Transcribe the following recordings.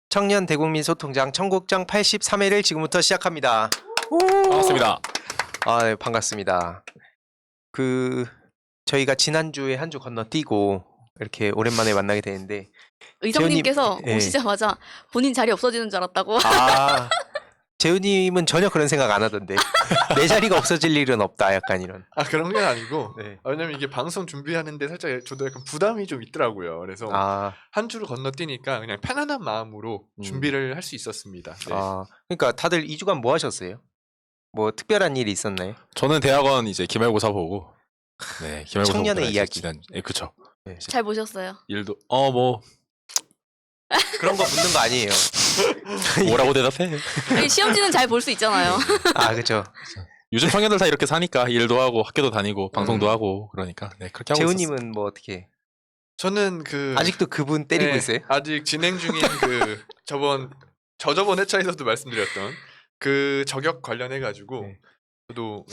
청년 대국민 소통장 청국장 83회를 지금부터 시작합니다. 반갑습니다. 네, 반갑습니다. 저희가 지난주에 한 주 건너뛰고 이렇게 오랜만에 만나게 되는데 의성님께서 재훈님, 오시자마자 본인 자리 없어지는 줄 알았다고. 재훈님은 전혀 그런 생각 안 하던데 내 자리가 없어질 일은 없다 약간 이런. 그런 건 아니고 네. 왜냐면 이게 방송 준비하는데 살짝 저도 약간 부담이 좀 있더라고요. 그래서 한 주를 건너뛰니까 그냥 편안한 마음으로 준비를 할 수 있었습니다. 네. 그러니까 다들 2주간 뭐 하셨어요? 뭐 특별한 일이 있었나요? 저는 대학원 이제 기말고사 보고 기말고사 청년의 이야기. 그쵸. 네. 잘 보셨어요? 일도 뭐 그런 거 묻는 거 아니에요. 뭐라고 대답해? 아니, 시험지는 잘 볼 수 있잖아요. 그렇죠. 요즘 청년들 다 이렇게 사니까 일도 하고 학교도 다니고 방송도 하고 그러니까 그렇게 하고 있었어요. 재훈님은 뭐 어떻게? 저는 아직도 그분 때리고 있어요? 아직 진행 중인 저저번 회차에서도 말씀드렸던 그 저격 관련해 가지고 저도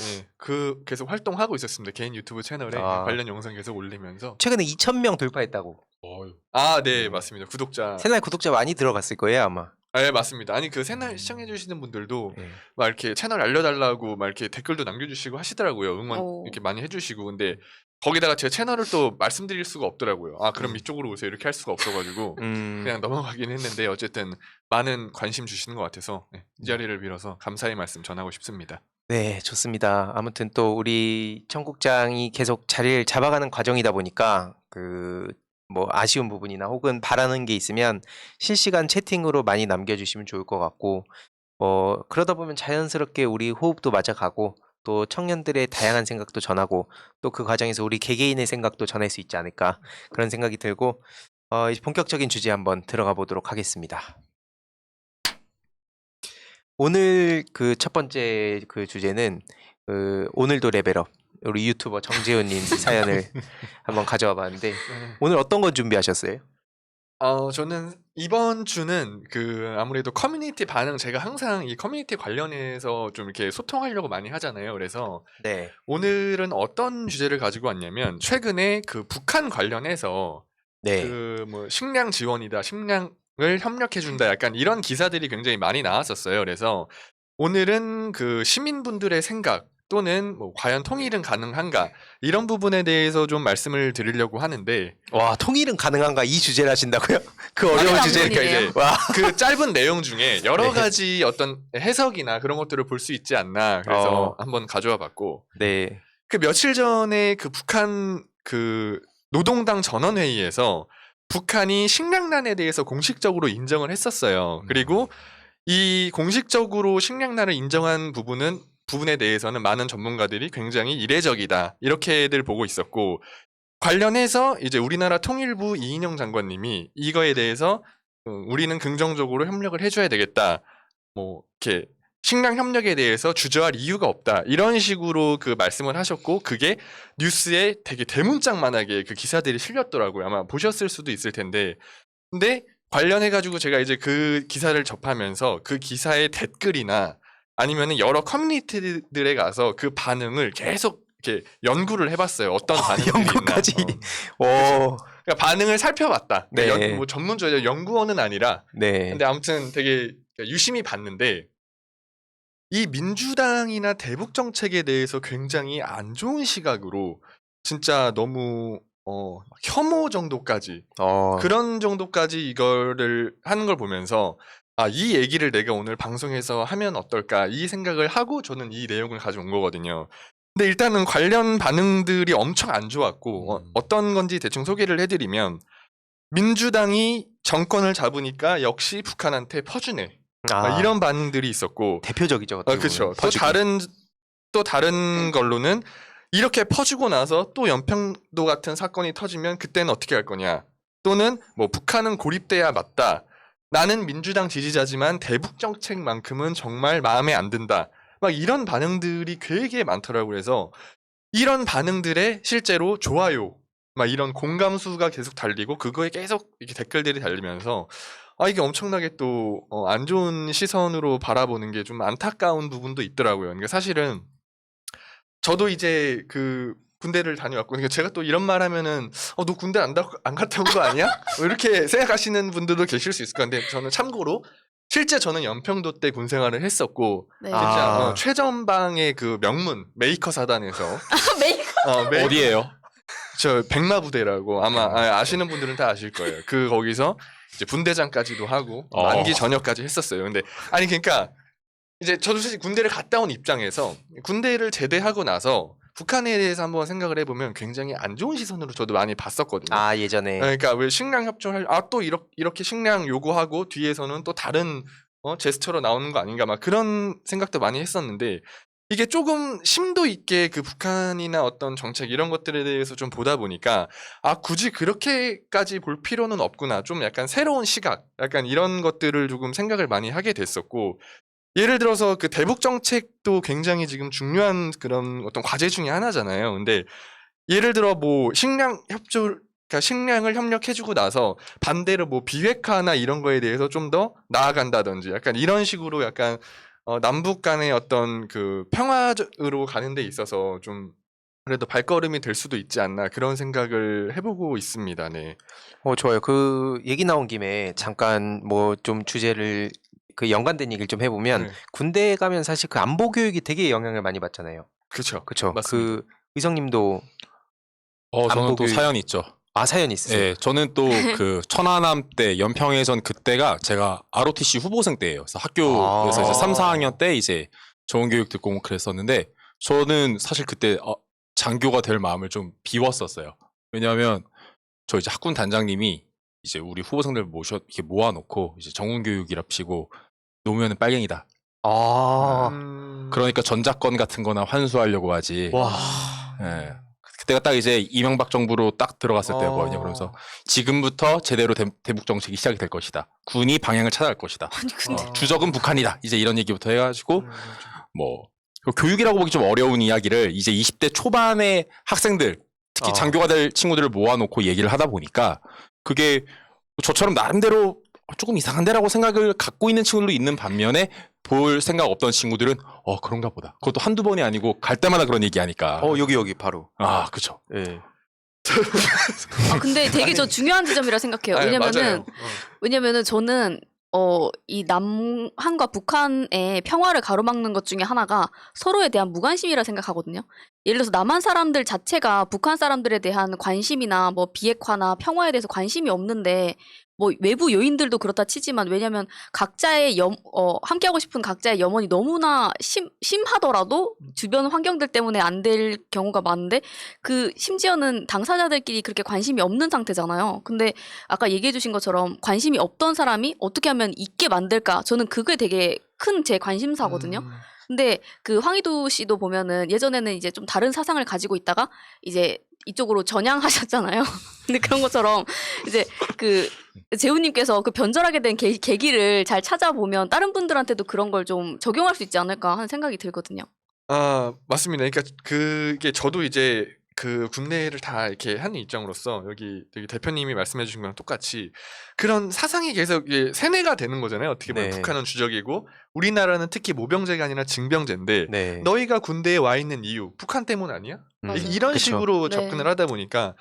계속 활동하고 있었습니다. 개인 유튜브 채널에 관련 영상 계속 올리면서 최근에 2,000명 돌파했다고. 네, 맞습니다. 구독자 새날 구독자 많이 들어갔을 거예요 아마. 네, 맞습니다. 아니 새날 시청해 주시는 분들도 막 이렇게 채널 알려달라고 막 이렇게 댓글도 남겨주시고 하시더라고요. 응원 이렇게 많이 해주시고. 근데 거기다가 제 채널을 또 말씀드릴 수가 없더라고요. 그럼 이쪽으로 오세요 이렇게 할 수가 없어가지고 그냥 넘어가긴 했는데 어쨌든 많은 관심 주시는 것 같아서 이 자리를 빌어서 감사의 말씀 전하고 싶습니다. 네, 좋습니다. 아무튼 또 우리 청국장이 계속 자리를 잡아가는 과정이다 보니까 뭐 아쉬운 부분이나 혹은 바라는 게 있으면 실시간 채팅으로 많이 남겨주시면 좋을 것 같고, 그러다 보면 자연스럽게 우리 호흡도 맞아가고 또 청년들의 다양한 생각도 전하고 또 그 과정에서 우리 개개인의 생각도 전할 수 있지 않을까 그런 생각이 들고, 이제 본격적인 주제 한번 들어가 보도록 하겠습니다. 오늘 첫 번째 주제는 오늘도 레벨업, 우리 유튜버 정재훈님 사연을 한번 가져와 봤는데 오늘 어떤 거 준비하셨어요? 저는 이번 주는 아무래도 커뮤니티 반응, 제가 항상 이 커뮤니티 관련해서 좀 이렇게 소통하려고 많이 하잖아요. 그래서 오늘은 어떤 주제를 가지고 왔냐면 최근에 북한 관련해서 뭐 식량 지원이다, 식량을 협력해준다, 약간 이런 기사들이 굉장히 많이 나왔었어요. 그래서 오늘은 시민분들의 생각 또는 뭐 과연 통일은 가능한가 이런 부분에 대해서 좀 말씀을 드리려고 하는데. 와, 통일은 가능한가 이 주제를 하신다고요? 그 어려운 주제를 이제 짧은 내용 중에 여러 가지 어떤 해석이나 그런 것들을 볼 수 있지 않나 그래서 한번 가져와 봤고. 며칠 전에 북한 노동당 전원회의에서 북한이 식량난에 대해서 공식적으로 인정을 했었어요. 그리고 이 공식적으로 식량난을 인정한 부분에 대해서는 많은 전문가들이 굉장히 이례적이다 이렇게들 보고 있었고, 관련해서 이제 우리나라 통일부 이인영 장관님이 이거에 대해서 우리는 긍정적으로 협력을 해줘야 되겠다, 뭐 이렇게 식량 협력에 대해서 주저할 이유가 없다 이런 식으로 말씀을 하셨고, 그게 뉴스에 되게 대문짝만하게 기사들이 실렸더라고요. 아마 보셨을 수도 있을 텐데. 근데 관련해가지고 제가 이제 그 기사를 접하면서 그 기사의 댓글이나 아니면은 여러 커뮤니티들에 가서 그 반응을 계속 이렇게 연구를 해봤어요. 어떤 반응들이 연구까지. 있나. 그러니까 반응을 살펴봤다. 그러니까 뭐 전문적으로 연구원은 아니라. 근데 아무튼 되게 유심히 봤는데 이 민주당이나 대북 정책에 대해서 굉장히 안 좋은 시각으로 진짜 너무 혐오 정도까지 그런 정도까지 이거를 하는 걸 보면서 이 얘기를 내가 오늘 방송에서 하면 어떨까 이 생각을 하고 저는 이 내용을 가져온 거거든요. 근데 일단은 관련 반응들이 엄청 안 좋았고, 어떤 건지 대충 소개를 해드리면, 민주당이 정권을 잡으니까 역시 북한한테 퍼주네, 이런 반응들이 있었고. 대표적이죠. 그렇죠. 또 다른 걸로는 이렇게 퍼주고 나서 또 연평도 같은 사건이 터지면 그때는 어떻게 할 거냐, 또는 뭐 북한은 고립돼야 맞다, 나는 민주당 지지자지만 대북 정책만큼은 정말 마음에 안 든다, 막 이런 반응들이 되게 많더라고요. 그래서 이런 반응들에 실제로 좋아요, 막 이런 공감수가 계속 달리고 그거에 계속 이렇게 댓글들이 달리면서 이게 엄청나게 또 안 좋은 시선으로 바라보는 게 좀 안타까운 부분도 있더라고요. 그러니까 사실은 저도 이제 군대를 다녀왔고 그러니까 제가 또 이런 말 하면은 너 군대 안 갔다 온 거 아니야? 뭐 이렇게 생각하시는 분들도 계실 수 있을 건데 저는 참고로 실제 저는 연평도 때 군 생활을 했었고 네. 진짜 최전방의 그 명문 메이커 사단에서 메이커. 어디예요? 저 백마부대라고 아마 아시는 분들은 다 아실 거예요. 그 거기서 이제 분대장까지도 하고 만기 전역까지 했었어요. 근데 아니 그러니까 이제 저도 사실 군대를 갔다 온 입장에서 군대를 제대하고 나서 북한에 대해서 한번 생각을 해보면 굉장히 안 좋은 시선으로 저도 많이 봤었거든요. 아 예전에. 그러니까 왜 식량 협조를 또 이렇게 식량 요구하고 뒤에서는 또 다른 제스처로 나오는 거 아닌가 막 그런 생각도 많이 했었는데 이게 조금 심도 있게 그 북한이나 어떤 정책 이런 것들에 대해서 좀 보다 보니까 굳이 그렇게까지 볼 필요는 없구나. 좀 약간 새로운 시각, 약간 이런 것들을 조금 생각을 많이 하게 됐었고 예를 들어서 그 대북 정책도 굉장히 지금 중요한 그런 어떤 과제 중에 하나잖아요. 근데 예를 들어 뭐 그러니까 식량을 협력해주고 나서 반대로 뭐 비핵화나 이런 거에 대해서 좀 더 나아간다든지 약간 이런 식으로 약간 남북 간의 어떤 그 평화로 가는 데 있어서 좀 그래도 발걸음이 될 수도 있지 않나 그런 생각을 해보고 있습니다. 네. 좋아요. 그 얘기 나온 김에 잠깐 뭐 좀 주제를 그 연관된 얘기를 좀 해보면 네. 군대에 가면 사실 그 안보 교육이 되게 영향을 많이 받잖아요. 그렇죠. 그렇죠. 맞습니다. 그 의성님도 저는 안보 또 교육- 사연이 있죠. 사연이 있으세요? 예, 저는 또 그 천안함 때 연평해전 그때가 제가 ROTC 후보생 때예요. 그래서 학교에서 이제 3, 4학년 때 이제 좋은 교육 듣고 그랬었는데 저는 사실 그때 장교가 될 마음을 좀 비웠었어요. 왜냐하면 저 이제 학군 단장님이 이제 우리 후보생들 이렇게 모아놓고 이제 정훈교육이랍시고 노면은 빨갱이다. 그러니까 전자권 같은 거나 환수하려고 하지. 와. 예. 그때가 딱 이제 이명박 정부로 딱 들어갔을 때거든요. 그러면서 지금부터 제대로 대북 정책이 시작이 될 것이다. 군이 방향을 찾아갈 것이다. 아니 근데 주적은 북한이다. 이제 이런 얘기부터 해가지고 뭐 교육이라고 보기 좀 어려운 이야기를 이제 20대 초반의 학생들 특히 장교가 될 친구들을 모아놓고 얘기를 하다 보니까 그게 저처럼 나름대로 조금 이상한데라고 생각을 갖고 있는 친구들도 있는 반면에 볼 생각 없던 친구들은 그런가 보다. 그것도 한두 번이 아니고 갈 때마다 그런 얘기하니까. 여기 바로. 그쵸. 예. 근데 되게 저 중요한 지점이라 생각해요. 맞아요. 왜냐면은 저는 이 남한과 북한의 평화를 가로막는 것 중에 하나가 서로에 대한 무관심이라 생각하거든요. 예를 들어서 남한 사람들 자체가 북한 사람들에 대한 관심이나 뭐 비핵화나 평화에 대해서 관심이 없는데 뭐 외부 요인들도 그렇다 치지만 왜냐면 각자의 함께하고 싶은 각자의 염원이 너무나 심하더라도 주변 환경들 때문에 안 될 경우가 많은데 그 심지어는 당사자들끼리 그렇게 관심이 없는 상태잖아요. 근데 아까 얘기해 주신 것처럼 관심이 없던 사람이 어떻게 하면 있게 만들까? 저는 그게 되게 큰 제 관심사거든요. 근데 그 황희도 씨도 보면은 예전에는 이제 좀 다른 사상을 가지고 있다가 이제 이쪽으로 전향하셨잖아요. 근데 그런 것처럼 이제 그 재훈님께서 그 변절하게 된 계기를 잘 찾아보면 다른 분들한테도 그런 걸 좀 적용할 수 있지 않을까 하는 생각이 들거든요. 맞습니다. 그러니까 그게 저도 이제 그 군대를 다 이렇게 하는 입장으로서 여기 대표님이 말씀해 주신 거랑 똑같이 그런 사상이 계속 이게 세뇌가 되는 거잖아요. 어떻게 보면 네. 북한은 주적이고 우리나라는 특히 모병제가 아니라 징병제인데 네. 너희가 군대에 와 있는 이유 북한 때문 아니야? 맞아요. 이런 그쵸. 식으로 네. 접근을 하다 보니까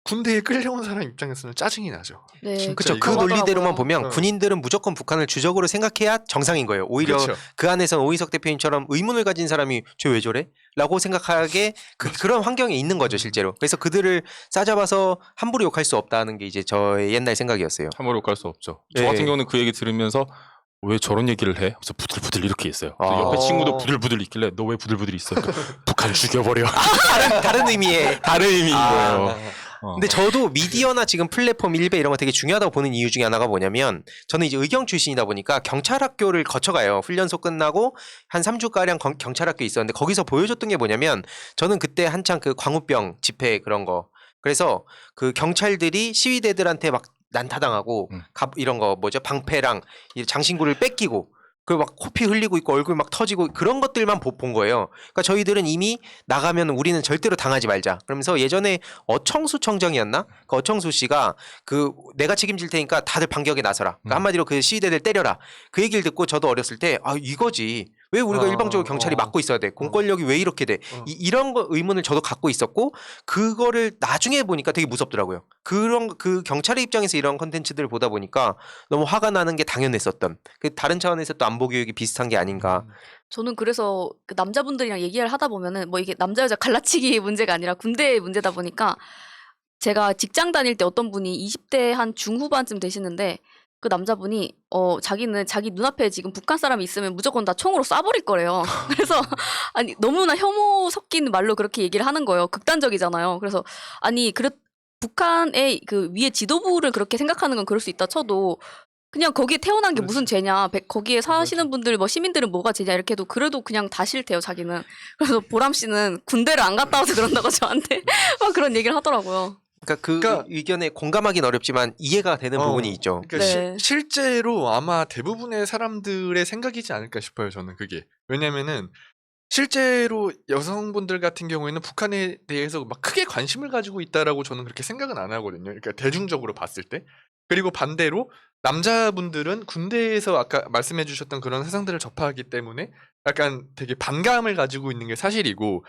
군대에 끌려온 사람 입장에서는 짜증이 나죠. 네, 진짜 그렇죠. 그 이거 논리대로만 하더라고요. 보면 군인들은 무조건 북한을 주적으로 생각해야 정상인 거예요. 오히려 그렇죠. 그 안에서는 오인석 대표님처럼 의문을 가진 사람이 쟤 왜 저래? 라고 생각하게 그런 환경에 있는 거죠, 실제로. 그래서 그들을 싸잡아서 함부로 욕할 수 없다는 게 이제 저의 옛날 생각이었어요. 함부로 욕할 수 없죠. 저 네. 같은 경우는 그 얘기 들으면서 왜 저런 얘기를 해? 그래서 부들부들 이렇게 했어요. 그래서 아. 옆에 친구도 부들부들 있길래 너 왜 부들부들 있어? 북한 죽여버려. 다른 의미의. 다른 의미인 거예요. 근데 저도 미디어나 지금 플랫폼 일배 이런 거 되게 중요하다고 보는 이유 중에 하나가 뭐냐면 저는 이제 의경 출신이다 보니까 경찰학교를 거쳐가요. 훈련소 끝나고 한 3주가량 경찰학교에 있었는데 거기서 보여줬던 게 뭐냐면 저는 그때 한창 그 광우병 집회 그런 거 그래서 그 경찰들이 시위대들한테 막 난타당하고 이런 거 방패랑 이 장신구를 뺏기고 그 막 코피 흘리고 있고 얼굴 막 터지고 그런 것들만 본 거예요. 그러니까 저희들은 이미 나가면 우리는 절대로 당하지 말자. 그러면서 예전에 어청수 청정이었나? 그 어청수 씨가 그 내가 책임질 테니까 다들 반격에 나서라. 그러니까 한마디로 그 시위대들 때려라. 그 얘기를 듣고 저도 어렸을 때 이거지. 왜 우리가 어, 일방적으로 경찰이 어. 막고 있어야 돼? 공권력이 왜 이렇게 돼? 이런 거 의문을 저도 갖고 있었고 그거를 나중에 보니까 되게 무섭더라고요. 그 경찰의 입장에서 이런 컨텐츠들을 보다 보니까 너무 화가 나는 게 당연했었던 그 다른 차원에서 또 안보 교육이 비슷한 게 아닌가. 저는 그래서 그 남자분들이랑 얘기를 하다 보면은 뭐 이게 남자 여자 갈라치기 문제가 아니라 군대의 문제다 보니까 제가 직장 다닐 때 어떤 분이 20대 한 중후반쯤 되시는데 그 남자분이 자기는 자기 눈앞에 지금 북한 사람이 있으면 무조건 다 총으로 쏴버릴 거래요. 그래서 아니 너무나 혐오 섞인 말로 그렇게 얘기를 하는 거예요. 극단적이잖아요. 그래서 아니 북한의 그 위에 지도부를 그렇게 생각하는 건 그럴 수 있다 쳐도 그냥 거기에 태어난 게 무슨 죄냐. 거기에 사시는 분들 뭐 시민들은 뭐가 죄냐 이렇게 해도 그래도 그냥 다 싫대요 자기는. 그래서 보람 씨는 군대를 안 갔다 와서 그런다고 저한테 막 그런 얘기를 하더라고요. 그러니까 의견에 공감하기는 어렵지만 이해가 되는 부분이 있죠. 그러니까 네. 실제로 아마 대부분의 사람들의 생각이지 않을까 싶어요. 저는 그게. 왜냐면은 실제로 여성분들 같은 경우에는 북한에 대해서 막 크게 관심을 가지고 있다라고 저는 그렇게 생각은 안 하거든요. 그러니까 대중적으로 봤을 때. 그리고 반대로 남자분들은 군대에서 아까 말씀해 주셨던 그런 세상들을 접하기 때문에 약간 되게 반감을 가지고 있는 게 사실이고,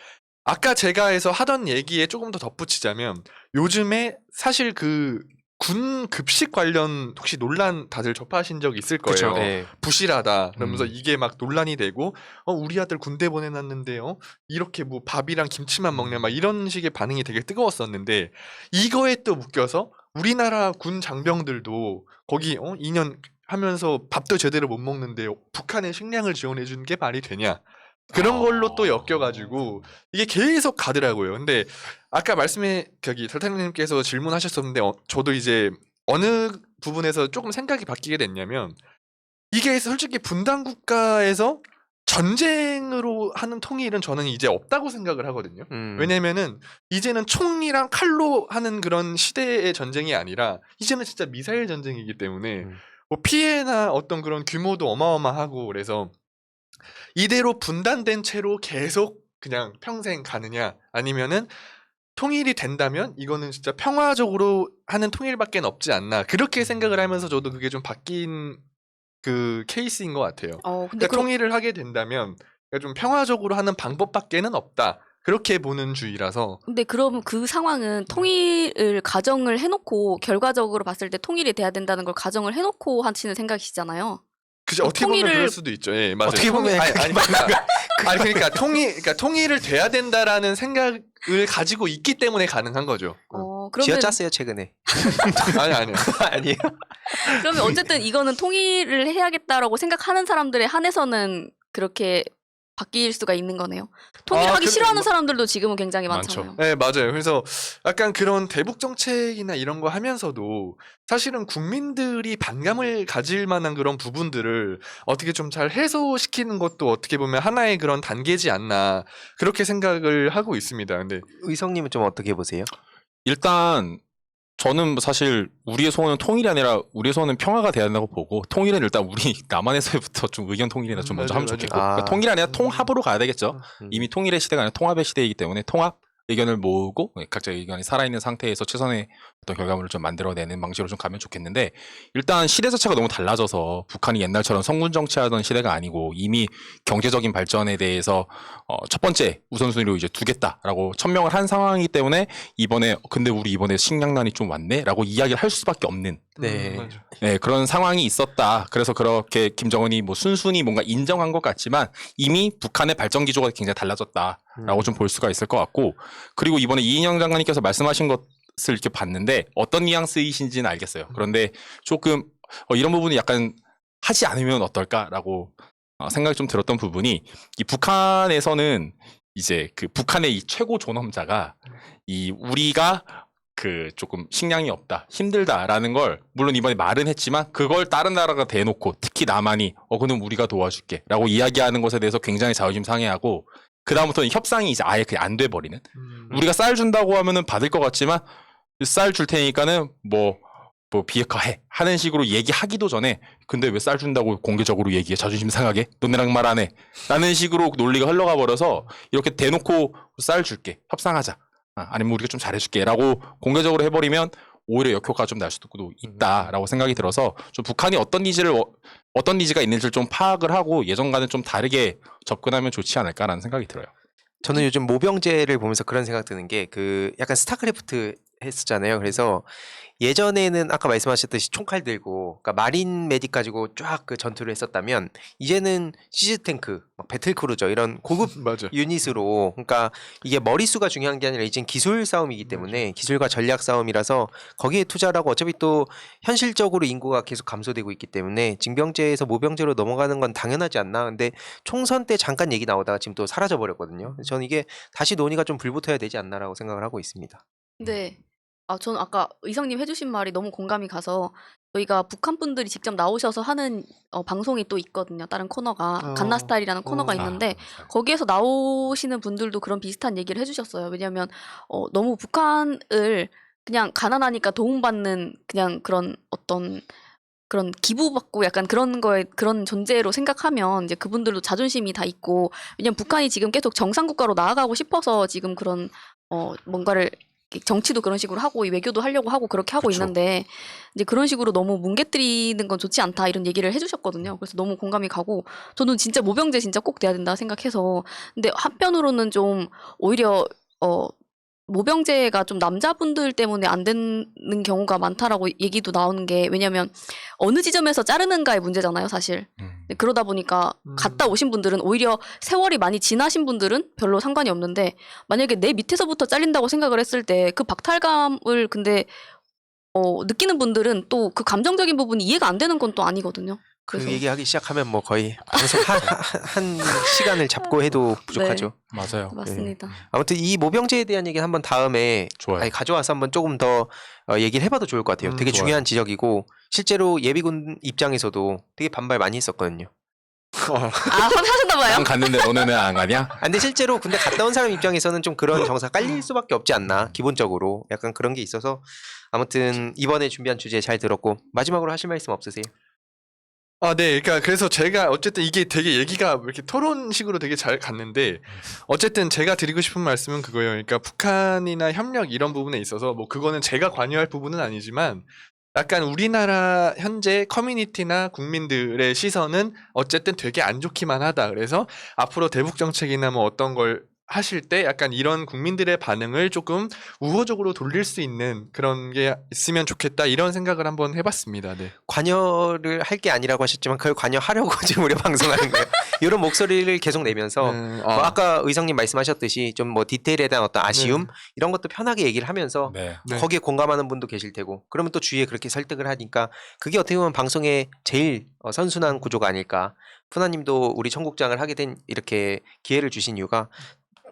아까 제가 해서 하던 얘기에 조금 더 덧붙이자면 요즘에 사실 그 군 급식 관련 혹시 논란 다들 접하신 적 있을 거예요. 그쵸, 네. 부실하다 그러면서 이게 막 논란이 되고 우리 아들 군대 보내놨는데요 이렇게 뭐 밥이랑 김치만 먹냐 막 이런 식의 반응이 되게 뜨거웠었는데, 이거에 또 묶여서 우리나라 군 장병들도 거기 2년 하면서 밥도 제대로 못 먹는데 북한에 식량을 지원해 주는 게 말이 되냐, 그런 걸로 또 엮여가지고 이게 계속 가더라고요. 근데 아까 설탕님께서 질문하셨었는데 저도 이제 어느 부분에서 조금 생각이 바뀌게 됐냐면, 이게 솔직히 분단 국가에서 전쟁으로 하는 통일은 저는 이제 없다고 생각을 하거든요. 왜냐면은 이제는 총이랑 칼로 하는 그런 시대의 전쟁이 아니라 이제는 진짜 미사일 전쟁이기 때문에 뭐 피해나 어떤 그런 규모도 어마어마하고, 그래서 이대로 분단된 채로 계속 그냥 평생 가느냐, 아니면은 통일이 된다면 이거는 진짜 평화적으로 하는 통일밖에 없지 않나, 그렇게 생각을 하면서 저도 그게 좀 바뀐 그 케이스인 것 같아요. 근데 그러니까 통일을 하게 된다면 좀 평화적으로 하는 방법밖에는 없다, 그렇게 보는 주의라서. 근데 그럼 그 상황은 통일을 가정을 해놓고 결과적으로 봤을 때 통일이 돼야 된다는 걸 가정을 해놓고 하시는 생각이시잖아요. 그죠, 어떻게 보면 그럴 수도 있죠. 예, 맞아요. 어떻게 보면 그러니까 통일을 돼야 된다라는 생각을 가지고 있기 때문에 가능한 거죠. 그러면 쥐어짰어요 최근에. 아니요. 아니에요. 그러면 어쨌든 이거는 통일을 해야겠다라고 생각하는 사람들에 한해서는 그렇게 바뀔 수가 있는 거네요. 통일하기 싫어하는 사람들도 지금은 굉장히 많잖아요. 네, 맞아요. 그래서 약간 그런 대북 정책이나 이런 거 하면서도 사실은 국민들이 반감을 가질 만한 그런 부분들을 어떻게 좀 잘 해소시키는 것도 어떻게 보면 하나의 그런 단계지 않나, 그렇게 생각을 하고 있습니다. 근데 의성님은 좀 어떻게 보세요? 일단 저는 사실 우리의 소원은 통일이 아니라 우리의 소원은 평화가 돼야 된다고 보고, 통일은 일단 우리 남한에서부터 좀 의견 통일이나 좀 먼저 맞아요, 하면 맞아요. 좋겠고, 그러니까 통일이 아니라 통합으로 가야 되겠죠. 이미 통일의 시대가 아니라 통합의 시대이기 때문에 통합 의견을 모으고 각자의 의견이 살아있는 상태에서 최선의 어떤 결과물을 좀 만들어내는 방식으로 좀 가면 좋겠는데, 일단 시대 자체가 너무 달라져서 북한이 옛날처럼 성군 정치하던 시대가 아니고 이미 경제적인 발전에 대해서 첫 번째 우선순위로 이제 두겠다라고 천명을 한 상황이기 때문에 이번에 근데 우리 이번에 식량난이 좀 왔네라고 이야기를 할 수밖에 없는 네, 그런 상황이 있었다. 그래서 그렇게 김정은이 뭐 순순히 뭔가 인정한 것 같지만 이미 북한의 발전 기조가 굉장히 달라졌다라고 좀 볼 수가 있을 것 같고, 그리고 이번에 이인영 장관님께서 말씀하신 것을 이렇게 봤는데 어떤 뉘앙스이신지는 알겠어요. 그런데 조금 이런 부분이 약간 하지 않으면 어떨까라고 생각이 좀 들었던 부분이, 이 북한에서는 이제 그 북한의 이 최고 존엄자가 이 우리가 그 조금 식량이 없다, 힘들다라는 걸 물론 이번에 말은 했지만 그걸 다른 나라가 대놓고 특히 남한이 그럼 우리가 도와줄게 라고 이야기하는 것에 대해서 굉장히 자존심 상해하고, 그 다음부터는 협상이 이제 아예 그냥 안 돼버리는, 우리가 쌀 준다고 하면은 받을 것 같지만 쌀 줄 테니까는 뭐 비핵화해 하는 식으로 얘기하기도 전에 근데 왜 쌀 준다고 공개적으로 얘기해, 자존심 상하게 너네랑 말 안 해 라는 식으로 논리가 흘러가 버려서 이렇게 대놓고 쌀 줄게, 협상하자, 아니면 우리가 좀 잘해줄게 라고 공개적으로 해버리면 오히려 역효과가 좀 날 수도 있다라고 생각이 들어서 좀 북한이 어떤 니즈가 있는지를 좀 파악을 하고 예전과는 좀 다르게 접근하면 좋지 않을까라는 생각이 들어요. 저는 요즘 모병제를 보면서 그런 생각 드는 게 그 약간 스타크래프트 했었잖아요. 그래서 예전에는 아까 말씀하셨듯이 총칼 들고 그러니까 마린 메딕 가지고 쫙 그 전투를 했었다면 이제는 시즈 탱크, 막 배틀 크루저 이런 고급 맞아. 유닛으로 그러니까 이게 머릿수가 중요한 게 아니라 이젠 기술 싸움이기 때문에 기술과 전략 싸움이라서 거기에 투자를 하고 어차피 또 현실적으로 인구가 계속 감소되고 있기 때문에 징병제에서 모병제로 넘어가는 건 당연하지 않나. 근데 총선 때 잠깐 얘기 나오다가 지금 또 사라져 버렸거든요. 저는 이게 다시 논의가 좀 불붙어야 되지 않나라고 생각을 하고 있습니다. 근데 저는 아까 의성님 해주신 말이 너무 공감이 가서 저희가 북한 분들이 직접 나오셔서 하는 방송이 또 있거든요. 다른 코너가 갓나 스타일이라는 코너가 있는데 거기에서 나오시는 분들도 그런 비슷한 얘기를 해주셨어요. 왜냐하면 너무 북한을 그냥 가난하니까 도움받는 그냥 그런 어떤 그런 기부받고 약간 그런 거에 그런 존재로 생각하면 이제 그분들도 자존심이 다 있고 왜냐면 북한이 지금 계속 정상국가로 나아가고 싶어서 지금 그런 뭔가를 정치도 그런 식으로 하고 이 외교도 하려고 하고 그렇게 하고 그쵸. 있는데 이제 그런 식으로 너무 뭉개뜨리는 건 좋지 않다 이런 얘기를 해주셨거든요. 그래서 너무 공감이 가고 저는 진짜 모병제 진짜 꼭 돼야 된다 생각해서 근데 한편으로는 좀 오히려 모병제가 좀 남자분들 때문에 안 되는 경우가 많다라고 얘기도 나오는 게 왜냐면 어느 지점에서 자르는가의 문제잖아요, 사실. 그러다 보니까 갔다 오신 분들은 오히려 세월이 많이 지나신 분들은 별로 상관이 없는데 만약에 내 밑에서부터 잘린다고 생각을 했을 때 그 박탈감을 근데 느끼는 분들은 또 그 감정적인 부분이 이해가 안 되는 건 또 아니거든요. 그 그래서 얘기하기 시작하면 뭐 거의 방송 한 시간을 잡고 해도 부족하죠. 맞아요. 맞습니다. 아무튼 이 모병제에 대한 얘기는 한번 다음에 좋아요. 가져와서 한번 조금 더 얘기를 해봐도 좋을 것 같아요. 되게 좋아요. 중요한 지적이고 실제로 예비군 입장에서도 되게 반발 많이 했었거든요. 하셨나 봐요? 난 갔는데 너네는 안 가냐? 근데 실제로 군대 갔다 온 사람 입장에서는 좀 그런 정서가 깔릴 수밖에 없지 않나. 기본적으로 약간 그런 게 있어서 아무튼 이번에 준비한 주제 잘 들었고 마지막으로 하실 말씀 없으세요? 네. 그러니까 그래서 제가 어쨌든 이게 되게 얘기가 이렇게 토론식으로 되게 잘 갔는데 어쨌든 제가 드리고 싶은 말씀은 그거예요. 그러니까 북한이나 협력 이런 부분에 있어서 뭐 그거는 제가 관여할 부분은 아니지만 약간 우리나라 현재 커뮤니티나 국민들의 시선은 어쨌든 되게 안 좋기만 하다. 그래서 앞으로 대북 정책이나 뭐 어떤 걸 하실 때 약간 이런 국민들의 반응을 조금 우호적으로 돌릴 수 있는 그런 게 있으면 좋겠다 이런 생각을 한번 해봤습니다. 네. 관여를 할 게 아니라고 하셨지만 그걸 관여하려고 지금 우리가 방송하는 거예요. 이런 목소리를 계속 내면서 뭐 아까 의성님 말씀하셨듯이 좀 뭐 디테일에 대한 어떤 아쉬움 이런 것도 편하게 얘기를 하면서 네. 거기에 공감하는 분도 계실 테고 그러면 또 주위에 그렇게 설득을 하니까 그게 어떻게 보면 방송의 제일 선순환 구조가 아닐까. 푸나님도 우리 청국장을 하게 된 이렇게 기회를 주신 이유가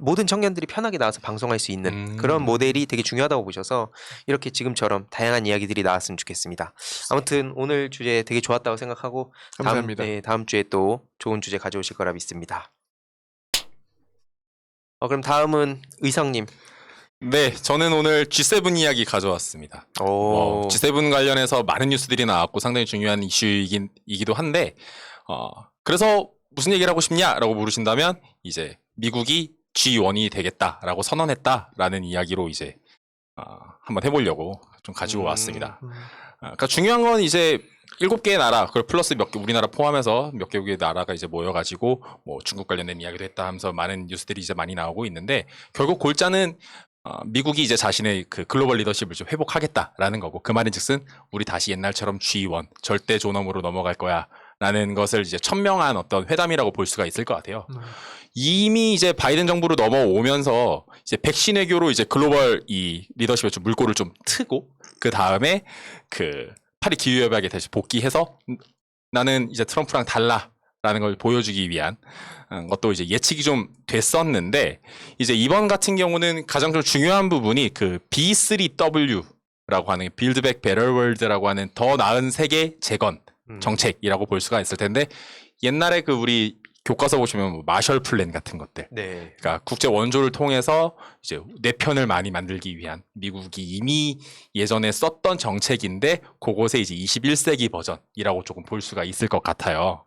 모든 청년들이 편하게 나와서 방송할 수 있는 그런 모델이 되게 중요하다고 보셔서 이렇게 지금처럼 다양한 이야기들이 나왔으면 좋겠습니다. 아무튼 오늘 주제 되게 좋았다고 생각하고 감사합니다. 다음 주에 또 좋은 주제 가져오실 거라 믿습니다. 그럼 다음은 의성님. 네, 저는 오늘 G7 이야기 가져왔습니다. 오. G7 관련해서 많은 뉴스들이 나왔고 상당히 중요한 이슈이기도 한데 그래서 무슨 얘기를 하고 싶냐라고 물으신다면 이제 미국이 G1이 되겠다라고 선언했다라는 이야기로 이제 한번 해보려고 좀 가지고 왔습니다. 그러니까 중요한 건 이제 7개의 나라, 그걸 플러스 몇 개, 우리나라 포함해서 몇 개국의 나라가 이제 모여가지고 뭐 중국 관련된 이야기도 했다 하면서 많은 뉴스들이 이제 많이 나오고 있는데 결국 골자는 미국이 이제 자신의 그 글로벌 리더십을 좀 회복하겠다라는 거고 그 말인즉슨 우리 다시 옛날처럼 G1 절대 존엄으로 넘어갈 거야라는 것을 이제 천명한 어떤 회담이라고 볼 수가 있을 것 같아요. 이미 이제 바이든 정부로 넘어오면서 이제 백신 외교로 이제 글로벌 이 리더십의 좀 물꼬를 좀 트고 그 다음에 그 파리 기후협약에 다시 복귀해서 나는 이제 트럼프랑 달라라는 걸 보여주기 위한 것도 이제 예측이 좀 됐었는데 이제 이번 같은 경우는 가장 좀 중요한 부분이 그 B3W라고 하는 Build Back Better World라고 하는 더 나은 세계 재건 정책이라고 볼 수가 있을 텐데 옛날에 그 우리 교과서 보시면 뭐 마셜 플랜 같은 것들, 그러니까 국제 원조를 통해서 이제 뇌편을 많이 만들기 위한 미국이 이미 예전에 썼던 정책인데 그곳에 이제 21세기 버전이라고 조금 볼 수가 있을 것 같아요.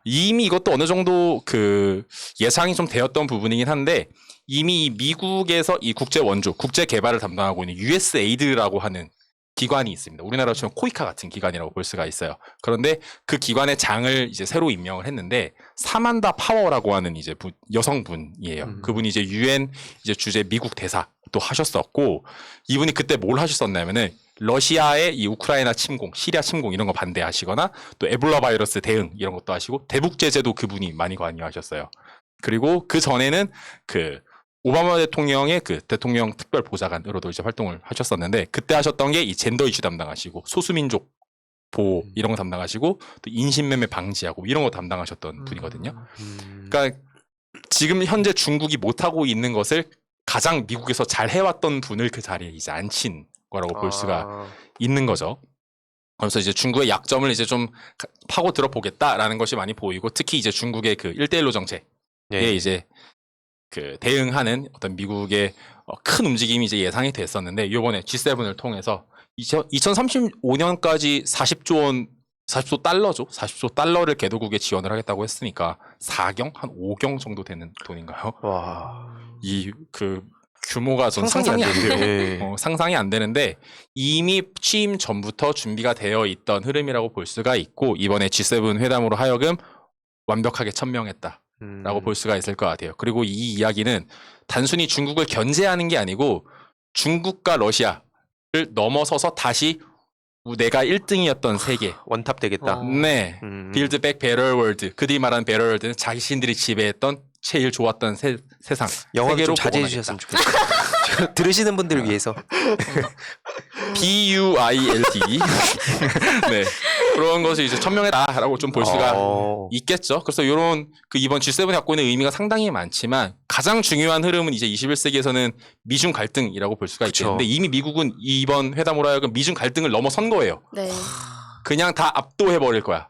이미 이것도 어느 정도 그 예상이 좀 되었던 부분이긴 한데 이미 미국에서 이 국제 원조, 국제 개발을 담당하고 있는 USAID라고 하는 기관이 있습니다. 우리나라로 치면 코이카 같은 기관이라고 볼 수가 있어요. 그런데 그 기관의 장을 이제 새로 임명을 했는데 사만다 파워라고 하는 이제 여성분이에요. 그분이 이제 유엔 이제 주재 미국 대사도 하셨었고 이분이 그때 뭘 하셨었냐면은 러시아의 이 우크라이나 침공, 시리아 침공 이런 거 반대하시거나 또 에볼라 바이러스 대응 이런 것도 하시고 대북 제재도 그분이 많이 관여하셨어요. 그리고 그 전에는 그 오바마 대통령의 그 대통령 특별 보좌관으로도 이제 활동을 하셨었는데 그때 하셨던 게 이 젠더 이슈 담당하시고 소수민족 보호 이런 거 담당하시고 또 인신매매 방지하고 이런 거 담당하셨던 분이거든요. 그러니까 지금 현재 중국이 못하고 있는 것을 가장 미국에서 잘 해왔던 분을 그 자리에 이제 앉힌 거라고 볼 수가 있는 거죠. 그래서 이제 중국의 약점을 이제 좀 파고 들어보겠다라는 것이 많이 보이고 특히 이제 중국의 그 1대1로 정책에 이제 그 대응하는 어떤 미국의 큰 움직임이 이제 예상이 됐었는데 이번에 G7을 통해서 2035년까지 40조 달러죠. 40조 달러를 개도국에 지원을 하겠다고 했으니까 4경 한 5경 정도 되는 돈인가요? 와. 이 그 규모가 전 상상이 안 돼요. 상상이 안 되는데 이미 취임 전부터 준비가 되어 있던 흐름이라고 볼 수가 있고 이번에 G7 회담으로 하여금 완벽하게 천명했다라고 볼 수가 있을 것 같아요. 그리고 이 이야기는 단순히 중국을 견제하는 게 아니고 중국과 러시아를 넘어서서 다시 내가 1등이었던 세계 원탑 되겠다. 네. Build Back Better World. 그들이 말하는 Better World는 자신들이 지배했던 제일 좋았던 세상. 영어로 세계로 좀 자제해 복원하겠다. 주셨으면 좋겠어요. 들으시는 분들을 위해서. BUILD. 네. 그런 것이 이제 천명했다라고 좀 볼 수가 있겠죠. 그래서 이런 그 이번 G7이 갖고 있는 의미가 상당히 많지만 가장 중요한 흐름은 이제 21세기에서는 미중 갈등이라고 볼 수가 있겠는데 이미 미국은 이번 회담으로 하여금 미중 갈등을 넘어선 거예요. 네. 그냥 다 압도해 버릴 거야.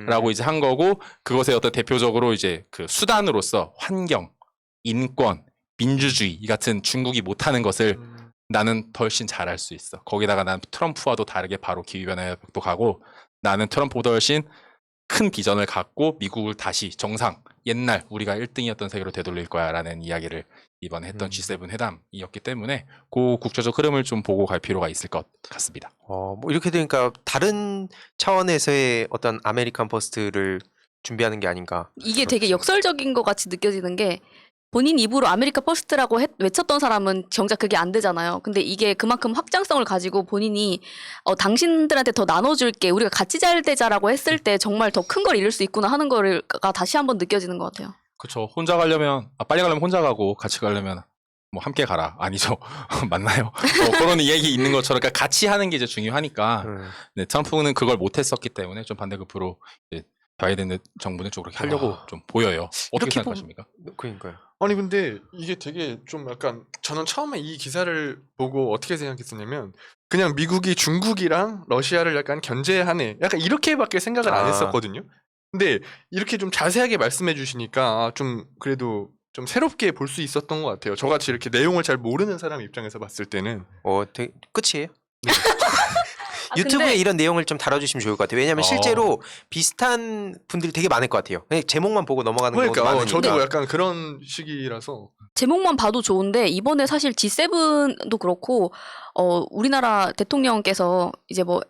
라고 이제 한 거고 그것의 어떤 대표적으로 이제 그 수단으로서 환경, 인권, 민주주의 같은 중국이 못하는 것을 나는 훨씬 잘할 수 있어. 거기다가 난 트럼프와도 다르게 바로 기후변화협약도 가고 나는 트럼프보다 훨씬 큰 비전을 갖고 미국을 다시 정상, 옛날 우리가 1등이었던 세계로 되돌릴 거야 라는 이야기를 이번에 했던 G7 회담이었기 때문에 그 국제적 흐름을 좀 보고 갈 필요가 있을 것 같습니다. 뭐 이렇게 되니까 다른 차원에서의 어떤 아메리칸 퍼스트를 준비하는 게 아닌가. 이게 되게 역설적인 것 같이 느껴지는 게 본인 입으로 아메리카 퍼스트라고 외쳤던 사람은 정작 그게 안 되잖아요. 근데 이게 그만큼 확장성을 가지고 본인이 당신들한테 더 나눠줄게 우리가 같이 잘 되자라고 했을 때 정말 더 큰 걸 이룰 수 있구나 하는 거가 다시 한번 느껴지는 것 같아요. 그렇죠. 혼자 가려면 빨리 가려면 혼자 가고 같이 가려면 뭐 함께 가라. 아니죠. 맞나요? 그런 얘기 있는 것처럼 그러니까 같이 하는 게 이제 중요하니까 네, 트럼프는 그걸 못했었기 때문에 좀 반대급부로 이제 바이든 정부는 좀 그렇게 하려고 좀 보여요. 어떻게 생각하십니까? 그러니까요. 아니 근데 이게 되게 좀 약간 저는 처음에 이 기사를 보고 어떻게 생각했었냐면 그냥 미국이 중국이랑 러시아를 약간 견제하네 약간 이렇게밖에 생각을 안 했었거든요. 근데 이렇게 좀 자세하게 말씀해 주시니까 좀 그래도 좀 새롭게 볼 수 있었던 것 같아요. 저같이 이렇게 내용을 잘 모르는 사람 입장에서 봤을 때는 되게 끝이에요? 네. 아, 유튜브에 근데 이런 내용을 좀 다뤄주시면 좋을 것 같아요. 왜냐하면 실제로 비슷한 분들이 되게 많을 것 같아요. 그냥 제목만 보고 넘어가는 경우도 그러니까 많으니까. 저도 약간 그런 식이라서 제목만 봐도 좋은데 이번에 사실 G7도 그렇고 우리나라 대통령께서 이제 뭐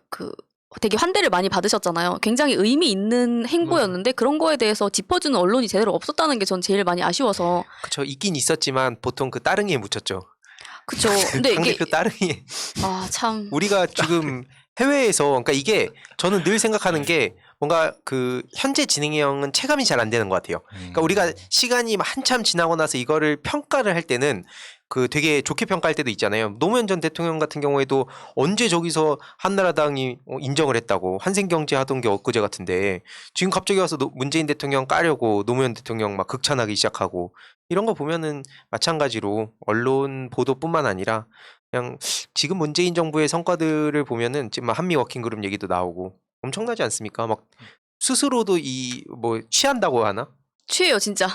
되게 환대를 많이 받으셨잖아요. 굉장히 의미 있는 행보였는데 그런 거에 대해서 짚어주는 언론이 제대로 없었다는 게 전 제일 많이 아쉬워서. 그쵸. 있긴 있었지만 보통 그 따릉이에 묻혔죠. 그쵸. 근데 이게 그 따릉이에 참 우리가 지금 해외에서 그러니까 이게 저는 늘 생각하는 게 뭔가 그 현재 진행형은 체감이 잘 안 되는 것 같아요. 그러니까 우리가 시간이 한참 지나고 나서 이거를 평가를 할 때는 그 되게 좋게 평가할 때도 있잖아요. 노무현 전 대통령 같은 경우에도 언제 저기서 한나라당이 인정을 했다고 환생경제 하던 게 엊그제 같은데 지금 갑자기 와서 문재인 대통령 까려고 노무현 대통령 막 극찬하기 시작하고 이런 거 보면은 마찬가지로 언론 보도뿐만 아니라 그냥 지금 문재인 정부의 성과들을 보면은 지금 막 한미 워킹그룹 얘기도 나오고 엄청나지 않습니까? 막 스스로도 이 뭐 취한다고 하나? 취해요 진짜.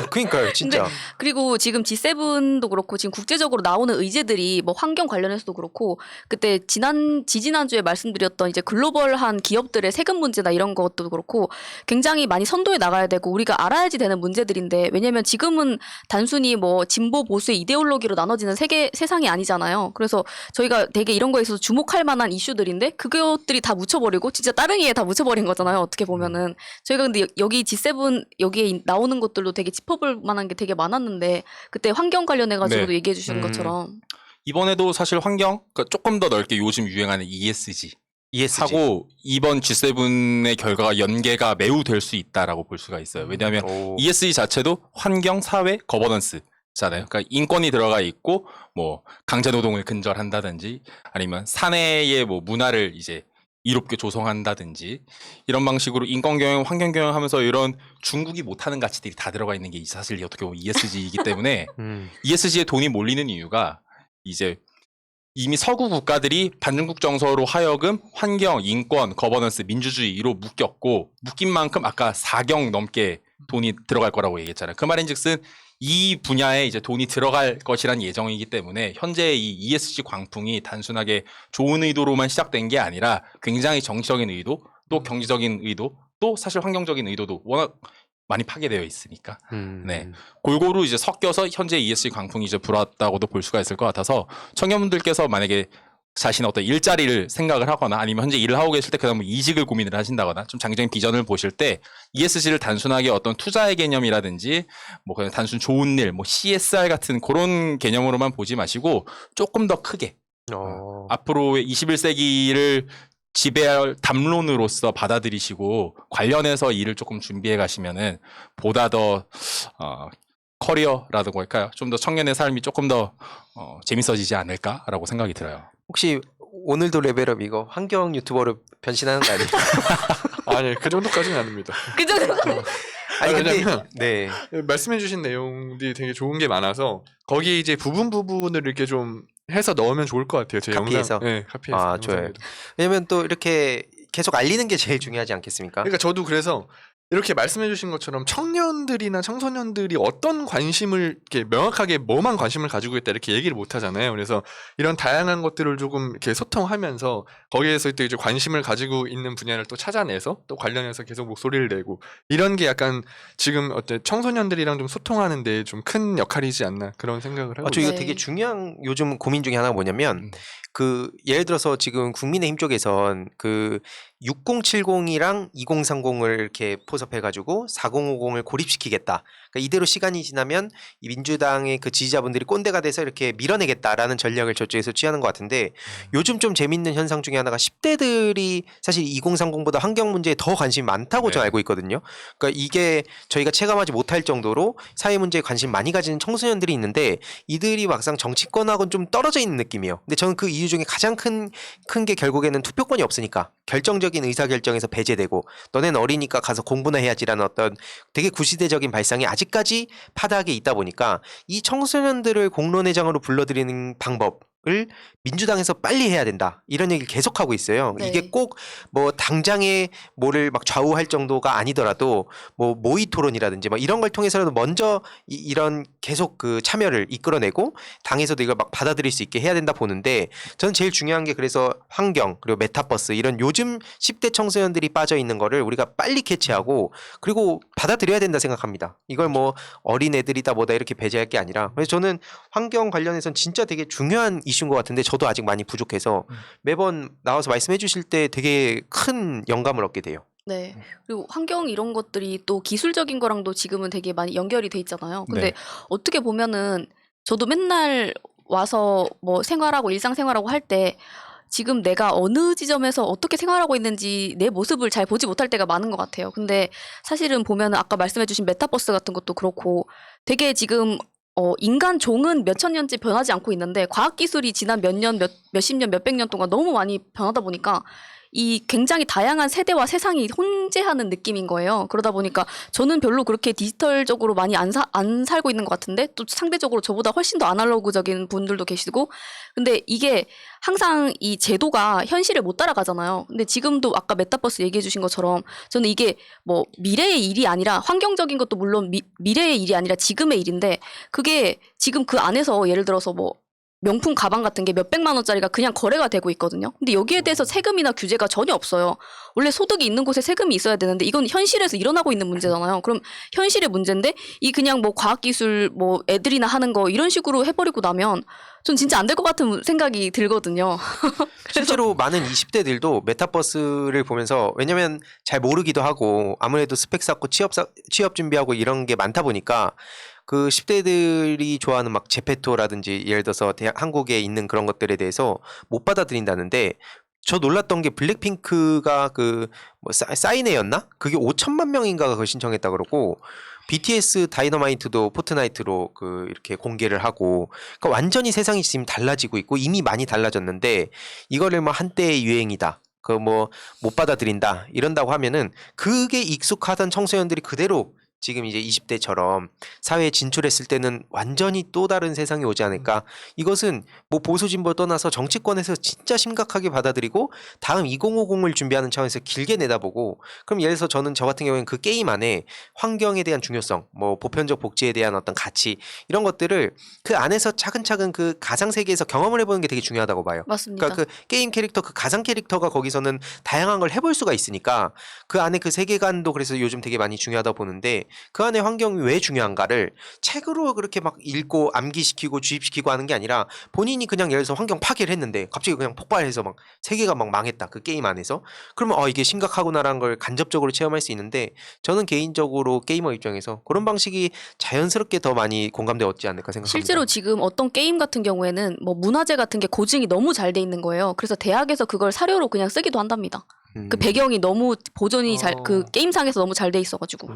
그러니까요, 진짜. 그리고 지금 G7도 그렇고 지금 국제적으로 나오는 의제들이 뭐 환경 관련해서도 그렇고 그때 지지난주에 말씀드렸던 이제 글로벌한 기업들의 세금 문제나 이런 것도 그렇고 굉장히 많이 선도해 나가야 되고 우리가 알아야지 되는 문제들인데 왜냐면 지금은 단순히 뭐 진보 보수의 이데올로기로 나눠지는 세상이 아니잖아요. 그래서 저희가 되게 이런 거에 있어서 주목할 만한 이슈들인데 그것들이 다 묻혀버리고 진짜 따릉이에 다 묻혀버린 거잖아요. 어떻게 보면은 저희가 근데 여기 G7 여기에 나오는 것들도 되게 짚어볼 만한 게 되게 많았는데 그때 환경 관련해가지고도 네. 얘기해 주시는 것처럼 이번에도 사실 환경 그러니까 조금 더 넓게 요즘 유행하는 ESG 하고 이번 G7의 결과가 연계가 매우 될 수 있다라고 볼 수가 있어요. 왜냐하면 ESG 자체도 환경, 사회, 거버넌스잖아요. 그러니까 인권이 들어가 있고 뭐 강제 노동을 근절한다든지 아니면 사내의 뭐 문화를 이제 이롭게 조성한다든지 이런 방식으로 인권 경영, 환경 경영하면서 이런 중국이 못하는 가치들이 다 들어가 있는 게 사실 어떻게 보면 ESG이기 때문에 ESG에 돈이 몰리는 이유가 이제 이미 서구 국가들이 반중국 정서로 하여금 환경, 인권, 거버넌스, 민주주의로 묶였고 묶인 만큼 아까 4경 넘게 돈이 들어갈 거라고 얘기했잖아요. 그 말인즉슨 이 분야에 이제 돈이 들어갈 것이란 예정이기 때문에 현재 이 ESG 광풍이 단순하게 좋은 의도로만 시작된 게 아니라 굉장히 정치적인 의도, 또 경제적인 의도, 또 사실 환경적인 의도도 워낙 많이 파괴되어 있으니까 네 골고루 이제 섞여서 현재 ESG 광풍이 이제 불었다고도 볼 수가 있을 것 같아서 청년분들께서 만약에 자신의 어떤 일자리를 생각을 하거나 아니면 현재 일을 하고 계실 때 그다음 이직을 고민을 하신다거나 좀 장기적인 비전을 보실 때 ESG를 단순하게 어떤 투자의 개념이라든지 뭐 그냥 단순 좋은 일, 뭐 CSR 같은 그런 개념으로만 보지 마시고 조금 더 크게 앞으로의 21세기를 지배할 담론으로서 받아들이시고 관련해서 일을 조금 준비해 가시면은 보다 더 커리어라든가 할까요? 좀 더 청년의 삶이 조금 더 재밌어지지 않을까라고 생각이 들어요. 혹시 오늘도 레벨업 이거 환경 유튜버로 변신하는 거 아니에요? 아니 그 정도까지는 아닙니다. 그 정도 아니 근데 왜냐면 네. 말씀해주신 내용들이 되게 좋은 게 많아서 거기에 이제 부분을 이렇게 좀 해서 넣으면 좋을 것 같아요. 제 카피해서? 영상. 네, 카피해서. 아, 좋아요. 왜냐면 또 이렇게 계속 알리는 게 제일 중요하지 않겠습니까? 그러니까 저도 그래서 이렇게 말씀해주신 것처럼 청년들이나 청소년들이 어떤 관심을 이렇게 명확하게 뭐만 관심을 가지고 있다 이렇게 얘기를 못 하잖아요. 그래서 이런 다양한 것들을 조금 이렇게 소통하면서 거기에서 또 이제 관심을 가지고 있는 분야를 또 찾아내서 또 관련해서 계속 목소리를 내고 이런 게 약간 지금 어때 청소년들이랑 좀 소통하는데 좀 큰 역할이지 않나 그런 생각을 하고 저 이거 네. 되게 중요한 요즘 고민 중에 하나가 뭐냐면 그 예를 들어서 지금 국민의힘 쪽에선 그 6070이랑 2030을 이렇게 포섭해가지고 4050을 고립시키겠다. 그러니까 이대로 시간이 지나면 이 민주당의 그 지지자분들이 꼰대가 돼서 이렇게 밀어내겠다라는 전략을 저쪽에서 취하는 것 같은데 요즘 좀 재밌는 현상 중에 하나가 10대들이 사실 2030보다 환경 문제에 더 관심이 많다고 저는 알고 있거든요. 그러니까 이게 저희가 체감하지 못할 정도로 사회 문제에 관심 많이 가지는 청소년들이 있는데 이들이 막상 정치권하고는 좀 떨어져 있는 느낌이에요. 근데 저는 그 이유 중에 가장 큰 게 결국에는 투표권이 없으니까 결정적인 의사결정에서 배제되고 너넨 어리니까 가서 공부나 해야지라는 어떤 되게 구시대적인 발상이 아직까지 파다하게 있다 보니까 이 청소년들을 공론회장으로 불러들이는 방법을 민주당에서 빨리 해야 된다 이런 얘기를 계속하고 있어요. 네. 이게 꼭 뭐 당장에 뭐를 막 좌우할 정도가 아니더라도 뭐 모의 토론이라든지 막 이런 걸 통해서라도 먼저 이런 계속 그 참여를 이끌어내고 당에서도 이걸 막 받아들일 수 있게 해야 된다 보는데 저는 제일 중요한 게 그래서 환경 그리고 메타버스 이런 요즘 10대 청소년들이 빠져 있는 거를 우리가 빨리 캐치하고 그리고 받아들여야 된다 생각합니다. 이걸 뭐 어린 애들이다 뭐다 이렇게 배제할 게 아니라 그래서 저는 환경 관련해서는 진짜 되게 중요한 이슈인 것 같은데 저도 아직 많이 부족해서 매번 나와서 말씀해 주실 때 되게 큰 영감을 얻게 돼요. 네. 그리고 환경 이런 것들이 또 기술적인 거랑도 지금은 되게 많이 연결이 돼 있잖아요. 근데 네. 어떻게 보면은 저도 맨날 와서 뭐 생활하고 일상생활하고 할 때 지금 내가 어느 지점에서 어떻게 생활하고 있는지 내 모습을 잘 보지 못할 때가 많은 것 같아요. 근데 사실은 보면은 아까 말씀해주신 메타버스 같은 것도 그렇고 되게 지금 인간 종은 몇천 년째 변하지 않고 있는데 과학기술이 지난 몇 년, 몇십 년, 몇백 년 동안 너무 많이 변하다 보니까 이 굉장히 다양한 세대와 세상이 혼재하는 느낌인 거예요. 그러다 보니까 저는 별로 그렇게 디지털적으로 많이 안 살고 있는 것 같은데 또 상대적으로 저보다 훨씬 더 아날로그적인 분들도 계시고 근데 이게 항상 이 제도가 현실을 못 따라가잖아요. 근데 지금도 아까 메타버스 얘기해 주신 것처럼 저는 이게 뭐 미래의 일이 아니라 환경적인 것도 물론 미래의 일이 아니라 지금의 일인데 그게 지금 그 안에서 예를 들어서 뭐 명품 가방 같은 게 몇백만 원짜리가 그냥 거래가 되고 있거든요. 근데 여기에 대해서 세금이나 규제가 전혀 없어요. 원래 소득이 있는 곳에 세금이 있어야 되는데 이건 현실에서 일어나고 있는 문제잖아요. 그럼 현실의 문제인데 이 그냥 뭐 과학기술 뭐 애들이나 하는 거 이런 식으로 해버리고 나면 전 진짜 안 될 것 같은 생각이 들거든요. 실제로 많은 20대들도 메타버스를 보면서 왜냐면 잘 모르기도 하고 아무래도 스펙 쌓고 취업 준비하고 이런 게 많다 보니까 그 10대들이 좋아하는 막 제페토라든지 예를 들어서 한국에 있는 그런 것들에 대해서 못 받아들인다는데 저 놀랐던 게 블랙핑크가 그 뭐 사인회였나? 그게 5천만 명인가가 그걸 신청했다 그러고 BTS 다이너마이트도 포트나이트로 그 이렇게 공개를 하고 그러니까 완전히 세상이 지금 달라지고 있고 이미 많이 달라졌는데 이거를 뭐 한때의 유행이다. 그 뭐 못 받아들인다 이런다고 하면은 그게 익숙하던 청소년들이 그대로 지금 이제 20대처럼 사회에 진출했을 때는 완전히 또 다른 세상이 오지 않을까. 이것은 뭐 보수 진보 떠나서 정치권에서 진짜 심각하게 받아들이고 다음 2050을 준비하는 차원에서 길게 내다보고 그럼 예를 들어서 저는 저 같은 경우에는 그 게임 안에 환경에 대한 중요성, 뭐 보편적 복지에 대한 어떤 가치 이런 것들을 그 안에서 차근차근 그 가상 세계에서 경험을 해보는 게 되게 중요하다고 봐요. 맞습니다. 그러니까 그 게임 캐릭터 그 가상 캐릭터가 거기서는 다양한 걸 해볼 수가 있으니까 그 안에 그 세계관도 그래서 요즘 되게 많이 중요하다 보는데 그 안에 환경이 왜 중요한가를 책으로 그렇게 막 읽고 암기시키고 주입시키고 하는 게 아니라 본인이 그냥 예를 들어서 환경 파괴를 했는데 갑자기 그냥 폭발해서 막 세계가 막 망했다 그 게임 안에서 그러면 이게 심각하구나라는 걸 간접적으로 체험할 수 있는데 저는 개인적으로 게이머 입장에서 그런 방식이 자연스럽게 더 많이 공감대 얻지 않을까 생각합니다. 실제로 지금 어떤 게임 같은 경우에는 뭐 문화재 같은 게 고증이 너무 잘 돼 있는 거예요. 그래서 대학에서 그걸 사료로 그냥 쓰기도 한답니다. 그 배경이 너무 보존이 그 게임상에서 너무 잘 돼 있어가지고.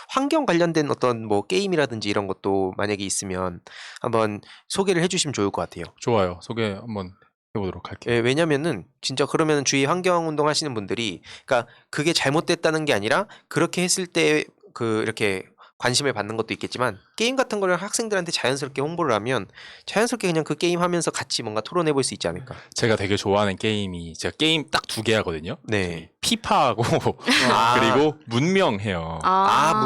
환경 관련된 어떤 뭐 게임이라든지 이런 것도 만약에 있으면 한번 소개를 해주시면 좋을 것 같아요. 좋아요. 소개 한번 해보도록 할게요. 예, 왜냐면은 진짜 그러면 주위 환경 운동 하시는 분들이 그러니까 그게 잘못됐다는 게 아니라 그렇게 했을 때 그 이렇게 관심을 받는 것도 있겠지만 게임 같은 거를 학생들한테 자연스럽게 홍보를 하면 자연스럽게 그냥 그 게임 하면서 같이 뭔가 토론해 볼 수 있지 않을까. 제가 되게 좋아하는 게임이 제가 게임 딱 2개 하거든요. 네. 피파하고 그리고 문명해요.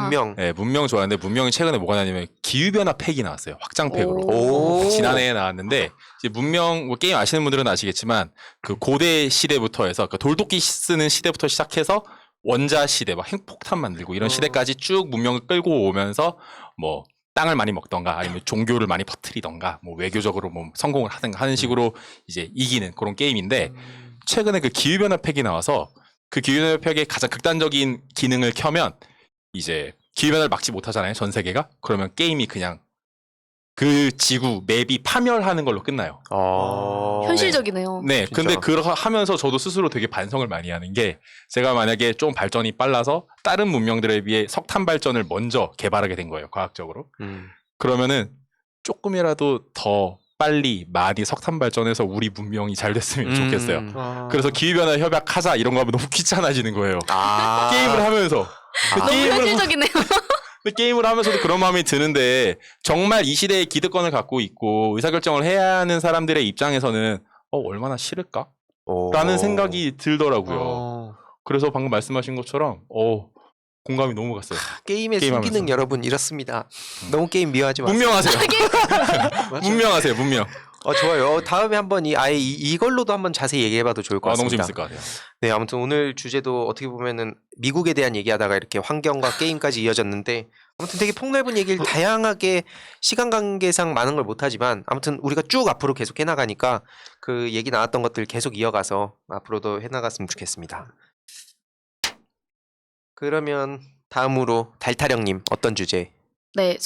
문명. 네, 문명 좋아하는데 문명이 최근에 뭐가 나냐면 기후변화 팩이 나왔어요. 확장팩으로. 오. 지난해에 나왔는데 이제 문명 뭐 게임 아시는 분들은 아시겠지만 그 고대 시대부터 해서 그 돌도끼 쓰는 시대부터 시작해서 원자 시대 막 핵폭탄 만들고 이런 시대까지 쭉 문명을 끌고 오면서 뭐 땅을 많이 먹던가 아니면 종교를 많이 퍼뜨리던가 뭐 외교적으로 뭐 성공을 하든가 하는 식으로 이제 이기는 그런 게임인데 최근에 그 기후변화 팩이 나와서 그 기후변화 팩의 가장 극단적인 기능을 켜면 이제 기후변화를 막지 못하잖아요 전 세계가. 그러면 게임이 그냥 그 지구 맵이 파멸하는 걸로 끝나요. 현실적이네요. 네, 진짜. 근데 그렇게 하면서 저도 스스로 되게 반성을 많이 하는 게 제가 만약에 좀 발전이 빨라서 다른 문명들에 비해 석탄 발전을 먼저 개발하게 된 거예요, 과학적으로. 그러면은 조금이라도 더 빨리 많이 석탄 발전해서 우리 문명이 잘 됐으면 좋겠어요. 그래서 기후변화 협약하자 이런 거 하면 너무 귀찮아지는 거예요. 게임을 하면서. 너무 현실적이네요. 게임을 하면서도 그런 마음이 드는데 정말 이 시대에 기득권을 갖고 있고 의사결정을 해야 하는 사람들의 입장에서는 얼마나 싫을까? 라는 생각이 들더라고요. 그래서 방금 말씀하신 것처럼 공감이 너무 갔어요. 게임의 게임하면서. 순기능 여러분 이렇습니다. 너무 게임 미워하지 마세요. 문명하세요. 문명하세요. 문명. 좋아요. 다음에 한번 이걸로도 한번 자세히 얘기해봐도 좋을 것 너무 같습니다. 재밌을 것 같아요. 네, 아무튼 오늘 주제도 어떻게 보면은 미국에 대한 얘기하다가 이렇게 환경과 게임까지 이어졌는데 아무튼 되게 폭넓은 얘기를 다양하게 시간 관계상 많은 걸 못하지만 아무튼 우리가 쭉 앞으로 계속 해나가니까 그 얘기 나왔던 것들 계속 이어가서 앞으로도 해나갔으면 좋겠습니다. 그러면 다음으로 달타령님 어떤 주제? 네,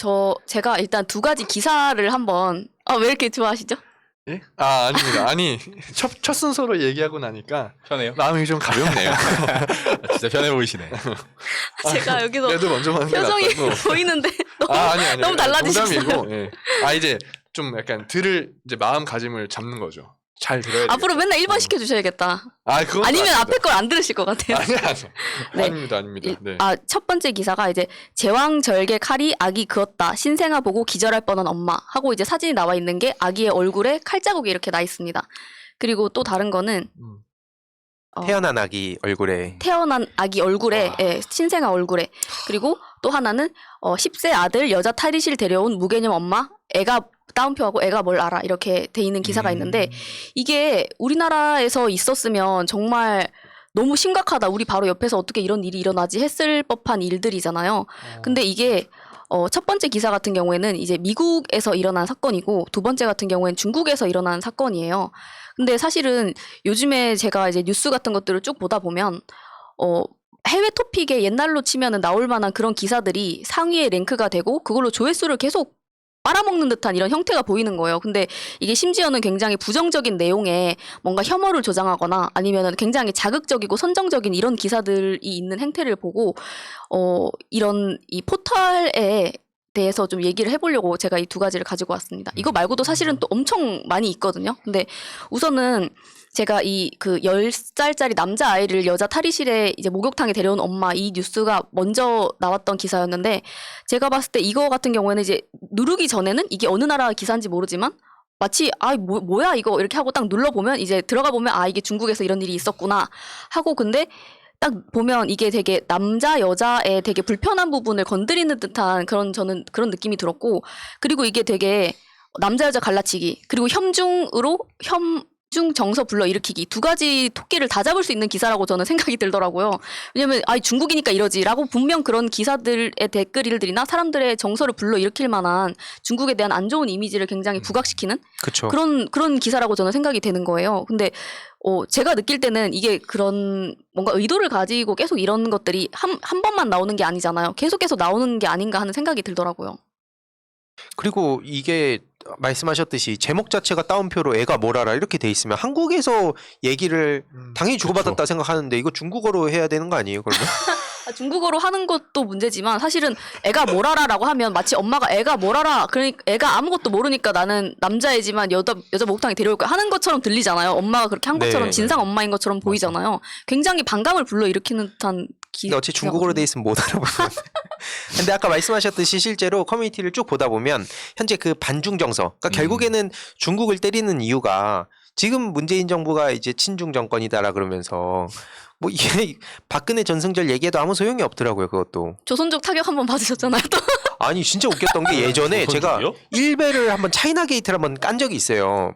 제가 일단 2가지 기사를 한번 왜 이렇게 좋아하시죠? 예? 아닙니다. 아니 첫 순서로 얘기하고 나니까 편해요? 마음이 좀 가볍네요. 진짜 편해 보이시네. 제가 여기서 그래도 먼저 하는 게 표정이 낫다고. 보이는데 아니. 너무 달라지셨어요. 농담이고, 예. 이제 좀 약간 이제 마음가짐을 잡는 거죠. 잘 들어야 돼. 앞으로 맨날 1번 시켜주셔야겠다. 그건 아니면 앞에 걸 안 들으실 것 같아요. 아니야. 네. 아닙니다. 네. 첫 번째 기사가 이제 제왕절개 칼이 아기 그었다. 신생아 보고 기절할 뻔한 엄마 하고 이제 사진이 나와 있는 게 아기의 얼굴에 칼자국이 이렇게 나 있습니다. 그리고 또 다른 거는 태어난 아기 얼굴에 태어난 아기 얼굴에 신생아 얼굴에 그리고 또 하나는 10세 아들 여자 탈의실 데려온 무개념 엄마 애가 따옴표하고 애가 뭘 알아 이렇게 돼 있는 기사가 있는데 이게 우리나라에서 있었으면 정말 너무 심각하다. 우리 바로 옆에서 어떻게 이런 일이 일어나지 했을 법한 일들이잖아요. 근데 이게 첫 번째 기사 같은 경우에는 이제 미국에서 일어난 사건이고 두 번째 같은 경우에는 중국에서 일어난 사건이에요. 근데 사실은 요즘에 제가 이제 뉴스 같은 것들을 쭉 보다 보면 해외 토픽에 옛날로 치면은 나올 만한 그런 기사들이 상위에 랭크가 되고 그걸로 조회수를 계속 빨아먹는 듯한 이런 형태가 보이는 거예요. 근데 이게 심지어는 굉장히 부정적인 내용에 뭔가 혐오를 조장하거나 아니면은 굉장히 자극적이고 선정적인 이런 기사들이 있는 행태를 보고 이런 이 포털에 대해서 좀 얘기를 해보려고 제가 이 두 가지를 가지고 왔습니다. 이거 말고도 사실은 또 엄청 많이 있거든요. 근데 우선은 제가 이 그 10살짜리 남자아이를 여자 탈의실에 이제 목욕탕에 데려온 엄마 이 뉴스가 먼저 나왔던 기사였는데 제가 봤을 때 이거 같은 경우에는 이제 누르기 전에는 이게 어느 나라 기사인지 모르지만 마치 뭐야 이거 이렇게 하고 딱 눌러보면 이제 들어가 보면 이게 중국에서 이런 일이 있었구나 하고 근데 딱 보면 이게 되게 남자 여자의 되게 불편한 부분을 건드리는 듯한 저는 그런 느낌이 들었고 그리고 이게 되게 남자 여자 갈라치기 그리고 혐중으로 중 정서 불러일으키기 두 가지 토끼를 다 잡을 수 있는 기사라고 저는 생각이 들더라고요. 왜냐면 중국이니까 이러지라고 분명 그런 기사들의 댓글들이나 사람들의 정서를 불러일으킬 만한 중국에 대한 안 좋은 이미지를 굉장히 부각시키는 그쵸. 그런 기사라고 저는 생각이 되는 거예요. 근데 제가 느낄 때는 이게 그런 뭔가 의도를 가지고 계속 이런 것들이 한 번만 나오는 게 아니잖아요. 계속해서 나오는 게 아닌가 하는 생각이 들더라고요. 그리고 이게 말씀하셨듯이 제목 자체가 따옴표로 애가 뭘 알아 이렇게 돼 있으면 한국에서 얘기를 당연히 주고받았다 생각하는데 이거 중국어로 해야 되는 거 아니에요 그러면? 중국어로 하는 것도 문제지만 사실은 애가 뭘 알아라고 하면 마치 엄마가 애가 뭘 알아 그러니까 애가 아무것도 모르니까 나는 남자애지만 여자 목욕탕에 데려올 거야 하는 것처럼 들리잖아요. 엄마가 그렇게 한 것처럼 네. 진상 엄마인 것처럼 보이잖아요. 굉장히 반감을 불러일으키는 듯한 근데 어차피 중국어로 돼 있으면 못 알아보는데. 근데 아까 말씀하셨듯이 실제로 커뮤니티를 쭉 보다 보면 현재 그 반중 정서, 그러니까 결국에는 중국을 때리는 이유가 지금 문재인 정부가 이제 친중 정권이다라 그러면서 뭐 이게 박근혜 전승절 얘기해도 아무 소용이 없더라고요 그것도. 조선족 타격 한번 받으셨잖아요. 또. 아니 진짜 웃겼던 게 예전에 제가 일베를 한번 차이나 게이트를 한번 깐 적이 있어요.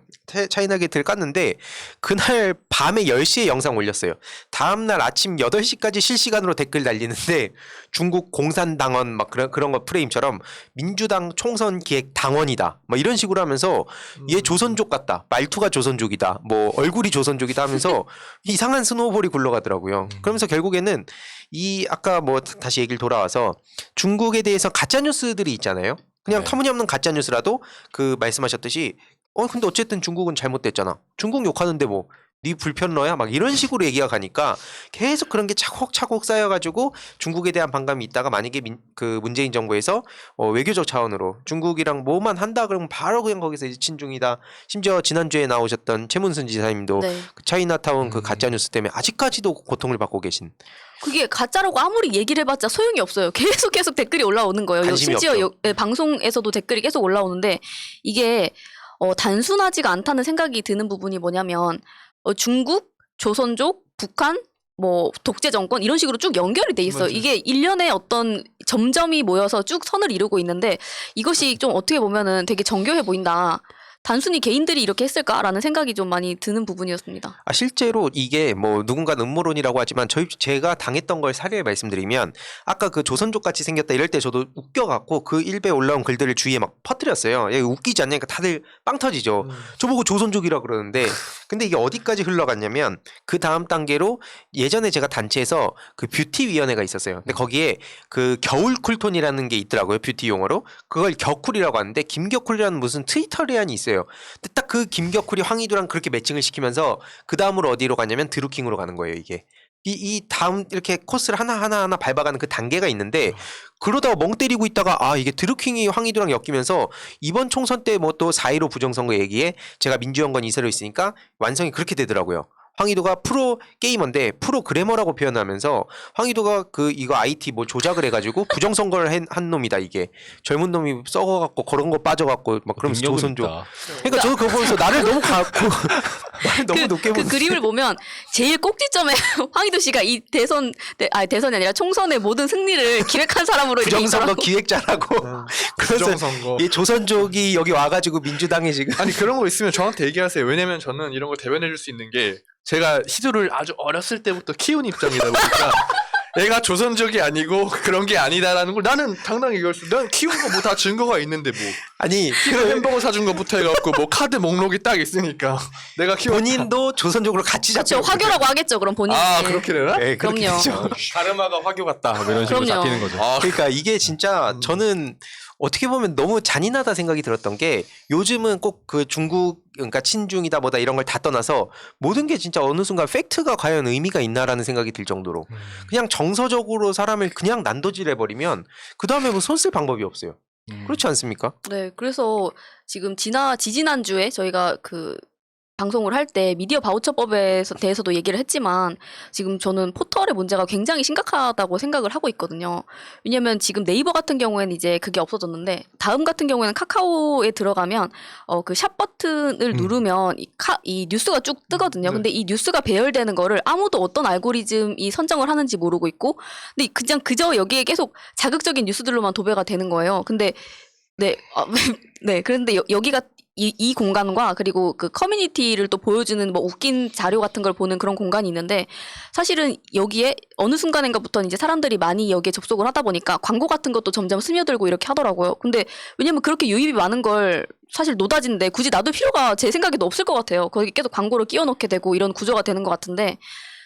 차이나 게이트를 깠는데 그날 밤에 10시에 영상 올렸어요. 다음날 아침 8시까지 실시간으로 댓글 달리는데 중국 공산당원 막 그런 거 프레임처럼 민주당 총선 기획 당원이다. 막 이런 식으로 하면서 얘 조선족 같다. 말투가 조선족이다. 뭐 얼굴이 조선족이다 하면서 이상한 스노우볼이 굴러가더라고요. 그러면서 결국에는 이 아까 뭐 다시 얘기를 돌아와서 중국에 대해서 가짜 뉴스들이 있잖아요. 그냥 네. 터무니없는 가짜 뉴스라도 그 말씀하셨듯이 근데 어쨌든 중국은 잘못됐잖아. 중국 욕하는데 뭐 네 불편러야 막 이런 식으로 얘기가 가니까 계속 그런 게 차곡차곡 쌓여가지고 중국에 대한 반감이 있다가 만약에 그 문재인 정부에서 외교적 차원으로 중국이랑 뭐만 한다 그러면 바로 그냥 거기서 이제 친중이다. 심지어 지난주에 나오셨던 최문순 지사님도 네. 그 차이나타운 그 가짜 뉴스 때문에 아직까지도 고통을 받고 계신. 그게 가짜라고 아무리 얘기를 해봤자 소용이 없어요. 계속 댓글이 올라오는 거예요. 관심이 심지어 없죠. 방송에서도 댓글이 계속 올라오는데 이게 단순하지가 않다는 생각이 드는 부분이 뭐냐면 중국, 조선족, 북한, 뭐 독재 정권 이런 식으로 쭉 연결이 돼 있어요. 맞아요. 이게 일련의 어떤 점점이 모여서 쭉 선을 이루고 있는데 이것이 좀 어떻게 보면은 되게 정교해 보인다. 단순히 개인들이 이렇게 했을까라는 생각이 좀 많이 드는 부분이었습니다. 실제로 이게 뭐 누군가 음모론이라고 하지만 제가 당했던 걸 사례를 말씀드리면 아까 그 조선족 같이 생겼다 이럴 때 저도 웃겨갖고 그 일베에 올라온 글들을 주위에 막 퍼뜨렸어요. 얘 웃기지 않냐니까 다들 빵 터지죠. 저보고 조선족이라 그러는데 근데 이게 어디까지 흘러갔냐면 그 다음 단계로 예전에 제가 단체에서 그 뷰티 위원회가 있었어요. 근데 거기에 그 겨울 쿨톤이라는 게 있더라고요. 뷰티 용어로. 그걸 겨쿨이라고 하는데 김겨쿨이라는 무슨 트위터리안이 있어요. 근데 딱 그 김겨쿨이 황희두랑 그렇게 매칭을 시키면서 그 다음으로 어디로 갔냐면 드루킹으로 가는 거예요 이게. 이 다음 이렇게 코스를 하나 밟아가는 그 단계가 있는데 그러다가 멍 때리고 있다가 아 이게 드루킹이 황희도랑 엮이면서 이번 총선 때 뭐 또 4.15 부정선거 얘기에 제가 민주연구원 이사로 있으니까 완성이 그렇게 되더라고요. 황희도가 프로 게이머인데 프로 그래머라고 표현하면서 황희도가 그 이거 IT 뭐 조작을 해가지고 부정선거를 한 놈이다 이게 젊은 놈이 썩어갖고 그런 거 빠져갖고 막 그러면서 능력은 조선조. 있다. 그러니까 저도 그거 보면서 나를 너무 나를 너무 높게 그 보는. 그림을 보면 제일 꼭지점에 황희도 씨가 이 대선이 아니라 총선의 모든 승리를 기획한 사람으로 이렇게 부정선거 있더라고. 기획자라고. 그래서 부정선거. 이 조선족이 여기 와가지고 민주당에 지금. 아니 그런 거 있으면 저한테 얘기하세요. 왜냐면 저는 이런 걸 대변해줄 수 있는 게 제가 희도를 아주 어렸을 때부터 키운 입장이다 보니까 얘가 조선족이 아니고 그런 게 아니다라는 걸 나는 당당히 얘기할 수. 난 키운 거 뭐 다 증거가 있는데 뭐. 아니 희도 햄버거 사준 거부터 해갖고 뭐 카드 목록이 딱 있으니까 내가 키웠다. 본인도 조선족으로 같이 그렇죠. 잡혀. 화교라고 하겠죠. 그럼 본인이. 아 그렇게 되나? 네, 그렇게 그럼요. 되죠. 카르마가 화교 같다. 뭐 이런 식으로 그럼요. 잡히는 거죠. 아 그러니까 이게 진짜 저는 어떻게 보면 너무 잔인하다 생각이 들었던 게 요즘은 꼭 그 중국 그러니까 친중이다 뭐다 이런 걸 다 떠나서 모든 게 진짜 어느 순간 팩트가 과연 의미가 있나라는 생각이 들 정도로 그냥 정서적으로 사람을 그냥 난도질해버리면 그 다음에 뭐 손 쓸 방법이 없어요. 그렇지 않습니까? 네, 그래서 지금 지지난주에 저희가 그 방송을 할 때 미디어 바우처법에 대해서도 얘기를 했지만 지금 저는 포털의 문제가 굉장히 심각하다고 생각을 하고 있거든요. 왜냐면 지금 네이버 같은 경우에는 이제 그게 없어졌는데 다음 같은 경우에는 카카오에 들어가면 그 샵 버튼을 누르면 이 뉴스가 쭉 뜨거든요. 근데 이 뉴스가 배열되는 거를 아무도 어떤 알고리즘이 선정을 하는지 모르고 있고 근데 그냥 그저 여기에 계속 자극적인 뉴스들로만 도배가 되는 거예요. 근데 네, 네, 그런데 여기가 이 공간과 그리고 그 커뮤니티를 또 보여주는 뭐 웃긴 자료 같은 걸 보는 그런 공간이 있는데 사실은 여기에 어느 순간인가부터 이제 사람들이 많이 여기에 접속을 하다 보니까 광고 같은 것도 점점 스며들고 이렇게 하더라고요. 근데 왜냐면 그렇게 유입이 많은 걸 사실 노다진데 굳이 놔둘 필요가 제 생각에도 없을 것 같아요. 거기 계속 광고를 끼워 넣게 되고 이런 구조가 되는 것 같은데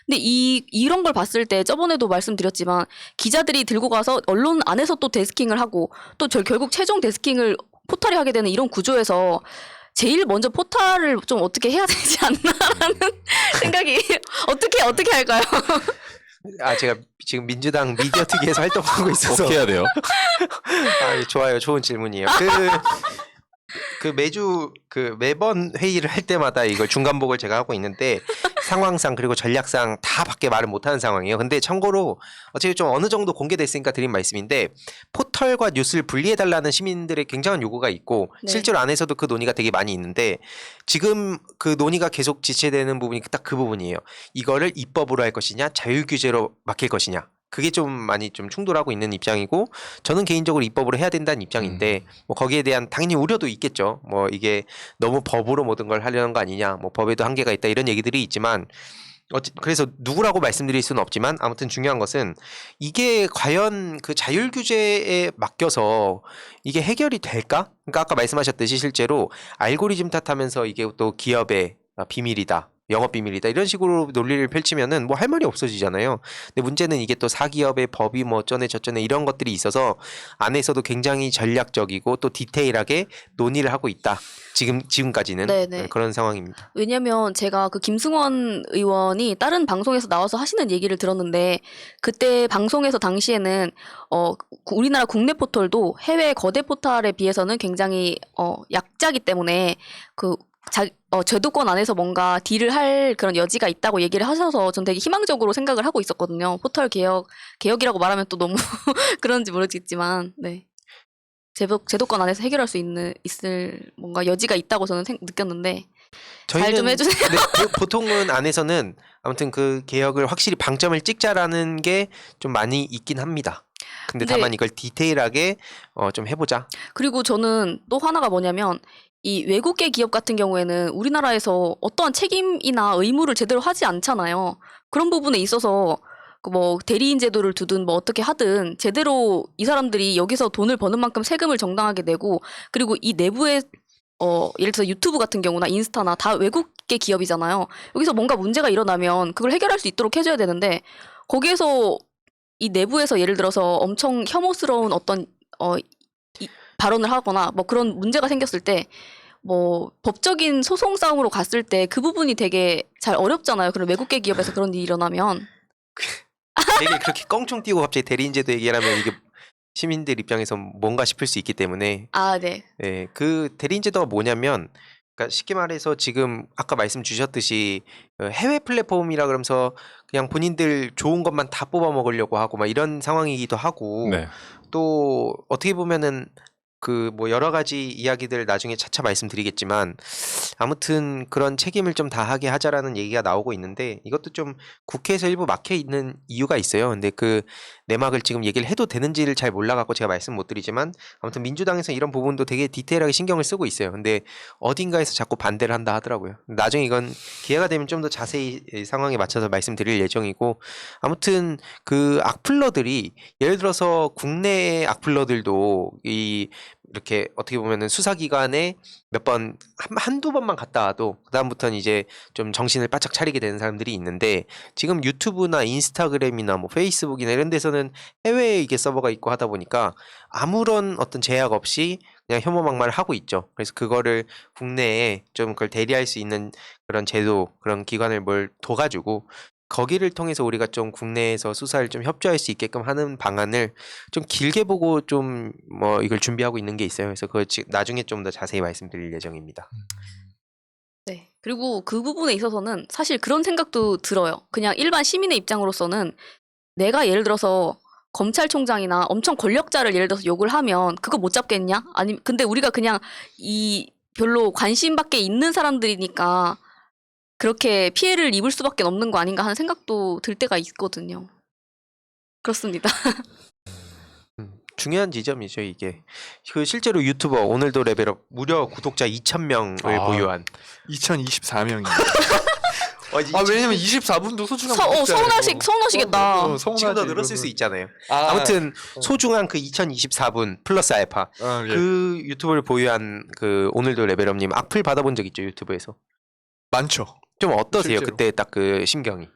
근데 이런 걸 봤을 때 저번에도 말씀드렸지만 기자들이 들고 가서 언론 안에서 또 데스킹을 하고 또 결국 최종 데스킹을 포털이 하게 되는 이런 구조에서 제일 먼저 포털을 좀 어떻게 해야 되지 않나라는 생각이 어떻게 할까요? 아 제가 지금 민주당 미디어 특위에서 활동하고 있어서 어떻게 해야 돼요? 아 좋아요. 좋은 질문이에요. 매번 회의를 할 때마다 이걸 중간복을 제가 하고 있는데 상황상 그리고 전략상 다 밖에 말을 못하는 상황이에요. 근데 참고로 어차피 좀 어느 정도 공개됐으니까 드린 말씀인데 포털과 뉴스를 분리해달라는 시민들의 굉장한 요구가 있고 네. 실제로 안에서도 그 논의가 되게 많이 있는데 지금 그 논의가 계속 지체되는 부분이 딱 그 부분이에요. 이거를 입법으로 할 것이냐 자율규제로 맡길 것이냐. 그게 좀 많이 좀 충돌하고 있는 입장이고 저는 개인적으로 입법으로 해야 된다는 입장인데 뭐 거기에 대한 당연히 우려도 있겠죠. 뭐 이게 너무 법으로 모든 걸 하려는 거 아니냐. 뭐 법에도 한계가 있다 이런 얘기들이 있지만 그래서 누구라고 말씀드릴 수는 없지만 아무튼 중요한 것은 이게 과연 그 자율규제에 맡겨서 이게 해결이 될까? 그러니까 아까 말씀하셨듯이 실제로 알고리즘 탓하면서 이게 또 기업의 비밀이다. 영업 비밀이다 이런 식으로 논리를 펼치면은 뭐 할 말이 없어지잖아요. 근데 문제는 이게 또 사기업의 법이 뭐 어쩌네 저쩌네 이런 것들이 있어서 안에서도 굉장히 전략적이고 또 디테일하게 논의를 하고 있다. 지금까지는 네네. 그런 상황입니다. 왜냐면 제가 그 김승원 의원이 다른 방송에서 나와서 하시는 얘기를 들었는데 그때 방송에서 당시에는 우리나라 국내 포털도 해외 거대 포털에 비해서는 굉장히 약자기 때문에 제도권 안에서 뭔가 딜을 할 그런 여지가 있다고 얘기를 하셔서 전 되게 희망적으로 생각을 하고 있었거든요. 포털 개혁이라고 말하면 또 너무 그런지 모르겠지만, 네. 제도권 안에서 해결할 수 있을 뭔가 여지가 있다고 저는 느꼈는데, 잘 좀 해주세요. 네, 보통은 안에서는 아무튼 그 개혁을 확실히 방점을 찍자라는 게 좀 많이 있긴 합니다. 근데 다만 이걸 디테일하게 좀 해보자. 그리고 저는 또 하나가 뭐냐면, 이 외국계 기업 같은 경우에는 우리나라에서 어떠한 책임이나 의무를 제대로 하지 않잖아요. 그런 부분에 있어서 뭐 대리인 제도를 두든 뭐 어떻게 하든 제대로 이 사람들이 여기서 돈을 버는 만큼 세금을 정당하게 내고 그리고 이 내부에 예를 들어서 유튜브 같은 경우나 인스타나 다 외국계 기업이잖아요. 여기서 뭔가 문제가 일어나면 그걸 해결할 수 있도록 해줘야 되는데 거기에서 이 내부에서 예를 들어서 엄청 혐오스러운 어떤 발언을 하거나 뭐 그런 문제가 생겼을 때 뭐 법적인 소송 싸움으로 갔을 때 그 부분이 되게 잘 어렵잖아요. 그런 외국계 기업에서 그런 일이 일어나면. 되게 그렇게 껑충 뛰고 갑자기 대리인제도 얘기를 하면 이게 시민들 입장에서 뭔가 싶을 수 있기 때문에 아, 네. 네, 그 대리인제도가 뭐냐면 그러니까 쉽게 말해서 지금 아까 말씀 주셨듯이 해외 플랫폼이라 그러면서 그냥 본인들 좋은 것만 다 뽑아 먹으려고 하고 막 이런 상황이기도 하고 네. 또 어떻게 보면은 그 뭐 여러 가지 이야기들 나중에 차차 말씀드리겠지만 아무튼 그런 책임을 좀 다하게 하자라는 얘기가 나오고 있는데 이것도 좀 국회에서 일부 막혀 있는 이유가 있어요. 근데 그 내막을 지금 얘기를 해도 되는지를 잘 몰라갖고 제가 말씀 못 드리지만 아무튼 민주당에서 이런 부분도 되게 디테일하게 신경을 쓰고 있어요. 근데 어딘가에서 자꾸 반대를 한다 하더라고요. 나중에 이건 기회가 되면 좀 더 자세히 상황에 맞춰서 말씀드릴 예정이고 아무튼 그 악플러들이 예를 들어서 국내 악플러들도 이렇게 어떻게 보면은 수사기관에 몇 번, 한두 번만 갔다 와도 그다음부터는 이제 좀 정신을 바짝 차리게 되는 사람들이 있는데 지금 유튜브나 인스타그램이나 뭐 페이스북이나 이런 데서는 해외에 이게 서버가 있고 하다 보니까 아무런 어떤 제약 없이 그냥 혐오막말을 하고 있죠. 그래서 그거를 국내에 좀 그걸 대리할 수 있는 그런 제도, 그런 기관을 뭘 둬가지고 거기를 통해서 우리가 좀 국내에서 수사를 좀 협조할 수 있게끔 하는 방안을 좀 길게 보고 좀 뭐 이걸 준비하고 있는 게 있어요. 그래서 그거 나중에 좀 더 자세히 말씀드릴 예정입니다. 네. 그리고 그 부분에 있어서는 사실 그런 생각도 들어요. 그냥 일반 시민의 입장으로서는 내가 예를 들어서 검찰총장이나 엄청 권력자를 예를 들어서 욕을 하면 그거 못 잡겠냐? 아니 근데 우리가 그냥 이 별로 관심 밖에 있는 사람들이니까 그렇게 피해를 입을 수밖에 없는 거 아닌가 하는 생각도 들 때가 있거든요. 그렇습니다. 중요한 지점이죠, 이게. 그 실제로 유튜버 오늘도 레벨업 무려 구독자 2,000명을 보유한 2024명입니다. 아, 왜냐면 24분도 소중한 서운하시겠다. 지금 더 늘었을 수 있잖아요. 아무튼 소중한 그 2024분 플러스 알파 예. 그 유튜브를 보유한 그 오늘도 레벨업님 악플 받아본 적 있죠, 유튜브에서? 많죠. 좀 어떠세요? 실제로. 그때 딱 그 심경이?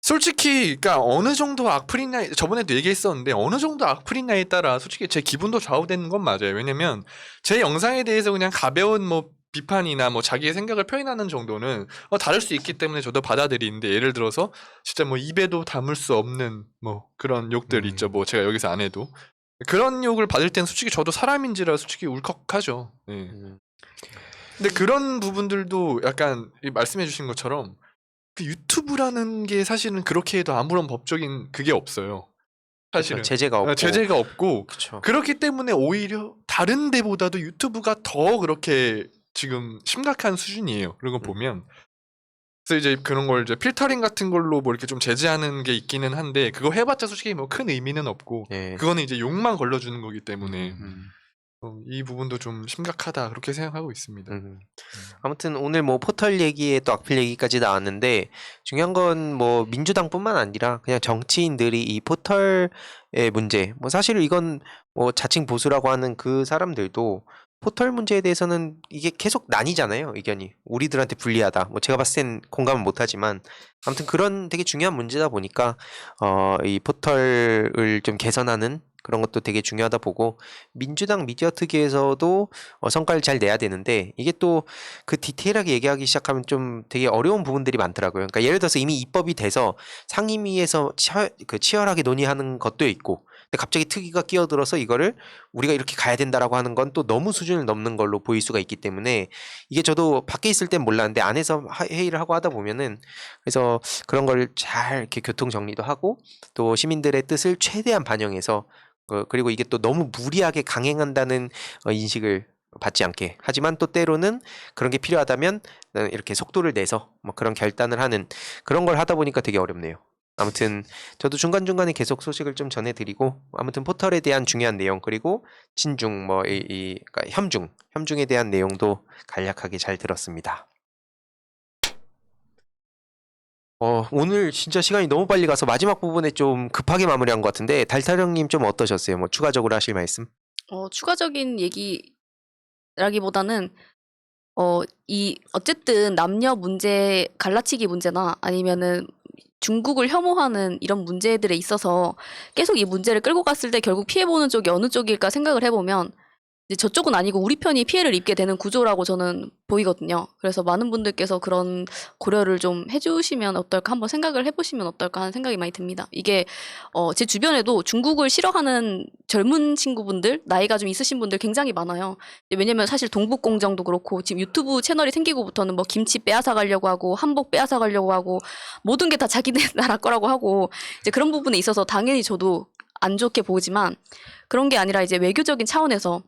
솔직히 그러니까 어느 정도 악플이냐 저번에도 얘기했었는데 어느 정도 악플이냐에 따라 솔직히 제 기분도 좌우되는 건 맞아요. 왜냐면 제 영상에 대해서 그냥 가벼운 뭐 비판이나 뭐 자기의 생각을 표현하는 정도는 다를 수 있기 때문에 저도 받아들이는데 예를 들어서 진짜 뭐 입에도 담을 수 없는 뭐 그런 욕들 있죠. 뭐 제가 여기서 안 해도 그런 욕을 받을 땐 솔직히 저도 사람인지라 솔직히 울컥하죠. 네. 근데 그런 부분들도 약간 말씀해 주신 것처럼 그 유튜브라는 게 사실은 그렇게 해도 아무런 법적인 그게 없어요. 사실은 그쵸, 제재가 없고. 제재가 없고 그쵸. 그렇기 때문에 오히려 다른 데보다도 유튜브가 더 그렇게 지금 심각한 수준이에요. 그런 거 보면 그래서 이제 그런 걸 이제 필터링 같은 걸로 뭐 이렇게 좀 제재하는 게 있기는 한데 그거 해봤자 솔직히 뭐 큰 의미는 없고 예. 그거는 이제 욕만 걸러주는 거기 때문에 음. 이 부분도 좀 심각하다 그렇게 생각하고 있습니다. 아무튼 오늘 뭐 포털 얘기에 또 악플 얘기까지 나왔는데 중요한 건 뭐 민주당뿐만 아니라 그냥 정치인들이 이 포털의 문제 뭐 사실 이건 뭐 자칭 보수라고 하는 그 사람들도 포털 문제에 대해서는 이게 계속 나뉘잖아요, 의견이. 우리들한테 불리하다. 뭐 제가 봤을 땐 공감은 못하지만 아무튼 그런 되게 중요한 문제다 보니까 이 포털을 좀 개선하는 그런 것도 되게 중요하다 보고 민주당 미디어 특위에서도 성과를 잘 내야 되는데 이게 또 그 디테일하게 얘기하기 시작하면 좀 되게 어려운 부분들이 많더라고요. 그러니까 예를 들어서 이미 입법이 돼서 상임위에서 치열하게 논의하는 것도 있고 근데 갑자기 특위가 끼어들어서 이거를 우리가 이렇게 가야 된다라고 하는 건 또 너무 수준을 넘는 걸로 보일 수가 있기 때문에 이게 저도 밖에 있을 땐 몰랐는데 안에서 회의를 하고 하다 보면은 그래서 그런 걸 잘 이렇게 교통 정리도 하고 또 시민들의 뜻을 최대한 반영해서 그리고 이게 또 너무 무리하게 강행한다는 인식을 받지 않게 하지만 또 때로는 그런 게 필요하다면 이렇게 속도를 내서 뭐 그런 결단을 하는 그런 걸 하다 보니까 되게 어렵네요. 아무튼 저도 중간중간에 계속 소식을 좀 전해드리고 아무튼 포털에 대한 중요한 내용 그리고 친중 뭐 그러니까 혐중에 대한 내용도 간략하게 잘 들었습니다. 오늘 진짜 시간이 너무 빨리 가서 마지막 부분에 좀 급하게 마무리한 것 같은데 달타령님 좀 어떠셨어요? 뭐 추가적으로 하실 말씀? 추가적인 얘기라기보다는 어쨌든 남녀 문제 갈라치기 문제나 아니면은 중국을 혐오하는 이런 문제들에 있어서 계속 이 문제를 끌고 갔을 때 결국 피해보는 쪽이 어느 쪽일까 생각을 해보면 이제 저쪽은 아니고 우리 편이 피해를 입게 되는 구조라고 저는 보이거든요. 그래서 많은 분들께서 그런 고려를 좀 해주시면 어떨까, 한번 생각을 해보시면 어떨까 하는 생각이 많이 듭니다. 이게 제 주변에도 중국을 싫어하는 젊은 친구분들, 나이가 좀 있으신 분들 굉장히 많아요. 왜냐면 사실 동북공정도 그렇고 지금 유튜브 채널이 생기고부터는 뭐 김치 빼앗아 가려고 하고 한복 빼앗아 가려고 하고 모든 게 다 자기네 나라 거라고 하고 이제 그런 부분에 있어서 당연히 저도 안 좋게 보지만 그런 게 아니라 이제 외교적인 차원에서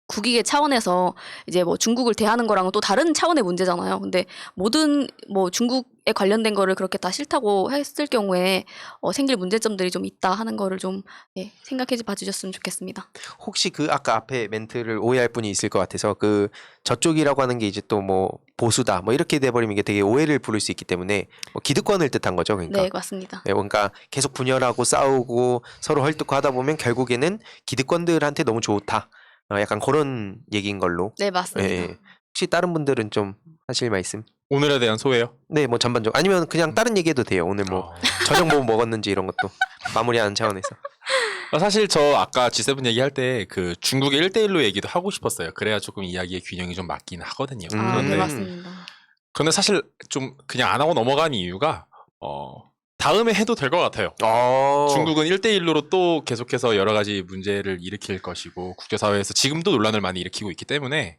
국익의 차원에서 이제 뭐 중국을 대하는 거랑은 또 다른 차원의 문제잖아요. 근데 모든 뭐 중국에 관련된 거를 그렇게 다 싫다고 했을 경우에 생길 문제점들이 좀 있다 하는 거를 좀 생각해 봐 주셨으면 좋겠습니다. 혹시 그 아까 앞에 멘트를 오해할 분이 있을 것 같아서 그 저쪽이라고 하는 게 이제 또 뭐 보수다 뭐 이렇게 돼버리면 이게 되게 오해를 부를 수 있기 때문에 뭐 기득권을 뜻한 거죠, 그러니까. 네, 맞습니다. 네, 그러니까 계속 분열하고 싸우고 서로 헐뜯고 하다 보면 결국에는 기득권들한테 너무 좋다. 약간 그런 얘기인 걸로. 네, 맞습니다. 예. 혹시 다른 분들은 좀 하실 말씀? 오늘에 대한 소회요? 네, 뭐 전반적으로 아니면 그냥 다른 얘기해도 돼요. 오늘 뭐 저녁 뭐 먹었는지 이런 것도 마무리하는 차원에서. 사실 저 아까 G7 얘기할 때 그 중국의 1대1로 얘기도 하고 싶었어요. 그래야 조금 이야기의 균형이 좀 맞긴 하거든요. 아, 네, 그런데, 맞습니다. 그런데 사실 좀 그냥 안 하고 넘어간 이유가 다음에 해도 될 것 같아요. 중국은 1대1로 또 계속해서 여러 가지 문제를 일으킬 것이고 국제사회에서 지금도 논란을 많이 일으키고 있기 때문에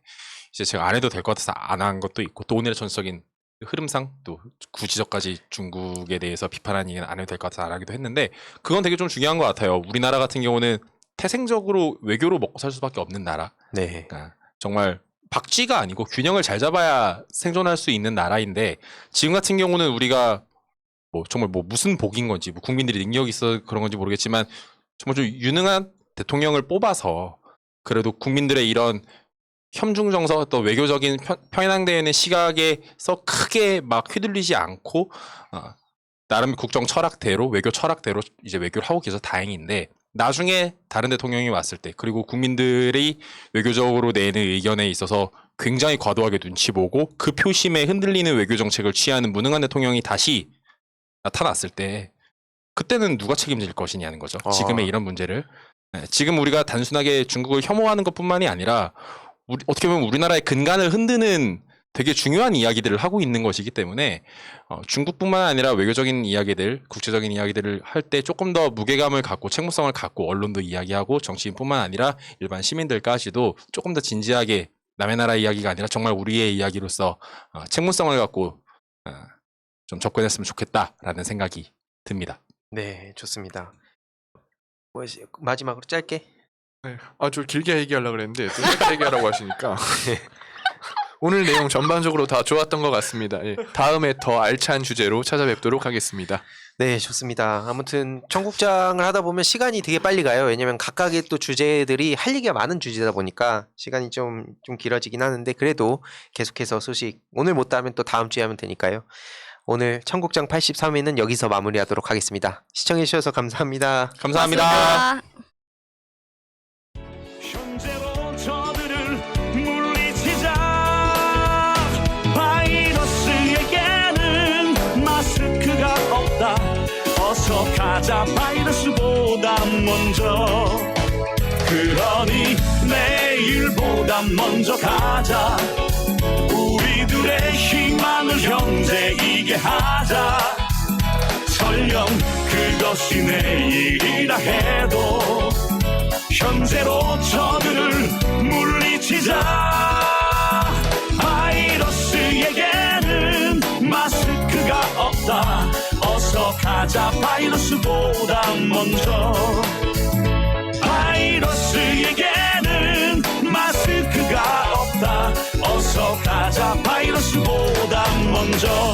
이제 제가 안 해도 될 것 같아서 안 한 것도 있고 또 오늘의 전적인 흐름상 또 구지적까지 중국에 대해서 비판하는 얘기는 안 해도 될 것 같아서 안 하기도 했는데 그건 되게 좀 중요한 것 같아요. 우리나라 같은 경우는 태생적으로 외교로 먹고 살 수밖에 없는 나라. 네. 그러니까 정말 박쥐가 아니고 균형을 잘 잡아야 생존할 수 있는 나라인데 지금 같은 경우는 우리가 뭐 정말 뭐 무슨 복인 건지 뭐 국민들이 능력이 있어 그런 건지 모르겠지만 정말 좀 유능한 대통령을 뽑아서 그래도 국민들의 이런 협중정서 또 외교적인 편향되는 시각에서 크게 막 휘둘리지 않고 나름 국정 철학대로 외교 철학대로 이제 외교를 하고 계셔서 다행인데 나중에 다른 대통령이 왔을 때 그리고 국민들이 외교적으로 내는 의견에 있어서 굉장히 과도하게 눈치 보고 그 표심에 흔들리는 외교 정책을 취하는 무능한 대통령이 다시 나타났을 때 그때는 누가 책임질 것이냐는 거죠. 지금의 이런 문제를. 지금 우리가 단순하게 중국을 혐오하는 것뿐만이 아니라 어떻게 보면 우리나라의 근간을 흔드는 되게 중요한 이야기들을 하고 있는 것이기 때문에 중국뿐만 아니라 외교적인 이야기들, 국제적인 이야기들을 할 때 조금 더 무게감을 갖고 책무성을 갖고 언론도 이야기하고 정치인뿐만 아니라 일반 시민들까지도 조금 더 진지하게 남의 나라 이야기가 아니라 정말 우리의 이야기로서 책무성을 갖고 좀 접근했으면 좋겠다라는 생각이 듭니다. 네, 좋습니다. 마지막으로 짧게. 네. 저 길게 얘기하려고 그랬는데 또 짧게 얘기하라고 하시니까 오늘 내용 전반적으로 다 좋았던 것 같습니다. 예. 다음에 더 알찬 주제로 찾아뵙도록 하겠습니다. 네, 좋습니다. 아무튼 청국장을 하다 보면 시간이 되게 빨리 가요. 왜냐면 각각의 또 주제들이 할 얘기가 많은 주제다 보니까 시간이 좀 길어지긴 하는데 그래도 계속해서 소식 오늘 못하면 또 다음 주에 하면 되니까요. 오늘 청국장 83회는 여기서 마무리하도록 하겠습니다. 시청해주셔서 감사합니다. 감사합니다. 고맙습니다. 현재로 저들을 물리치자. 바이러스에게는 마스크가 없다. 어서 가자 바이러스보다 먼저. 그러니 내일보다 먼저 가자. 우리들의 희망을 형제이게 하자. 설령 그것이 내일이라 해도 현재로 저들을 물리치자. 바이러스에게는 마스크가 없다. 어서 가자 바이러스보다 먼저. 바이러스에게는 마스크가 없다. 어서 가자 바이러스보다 먼저.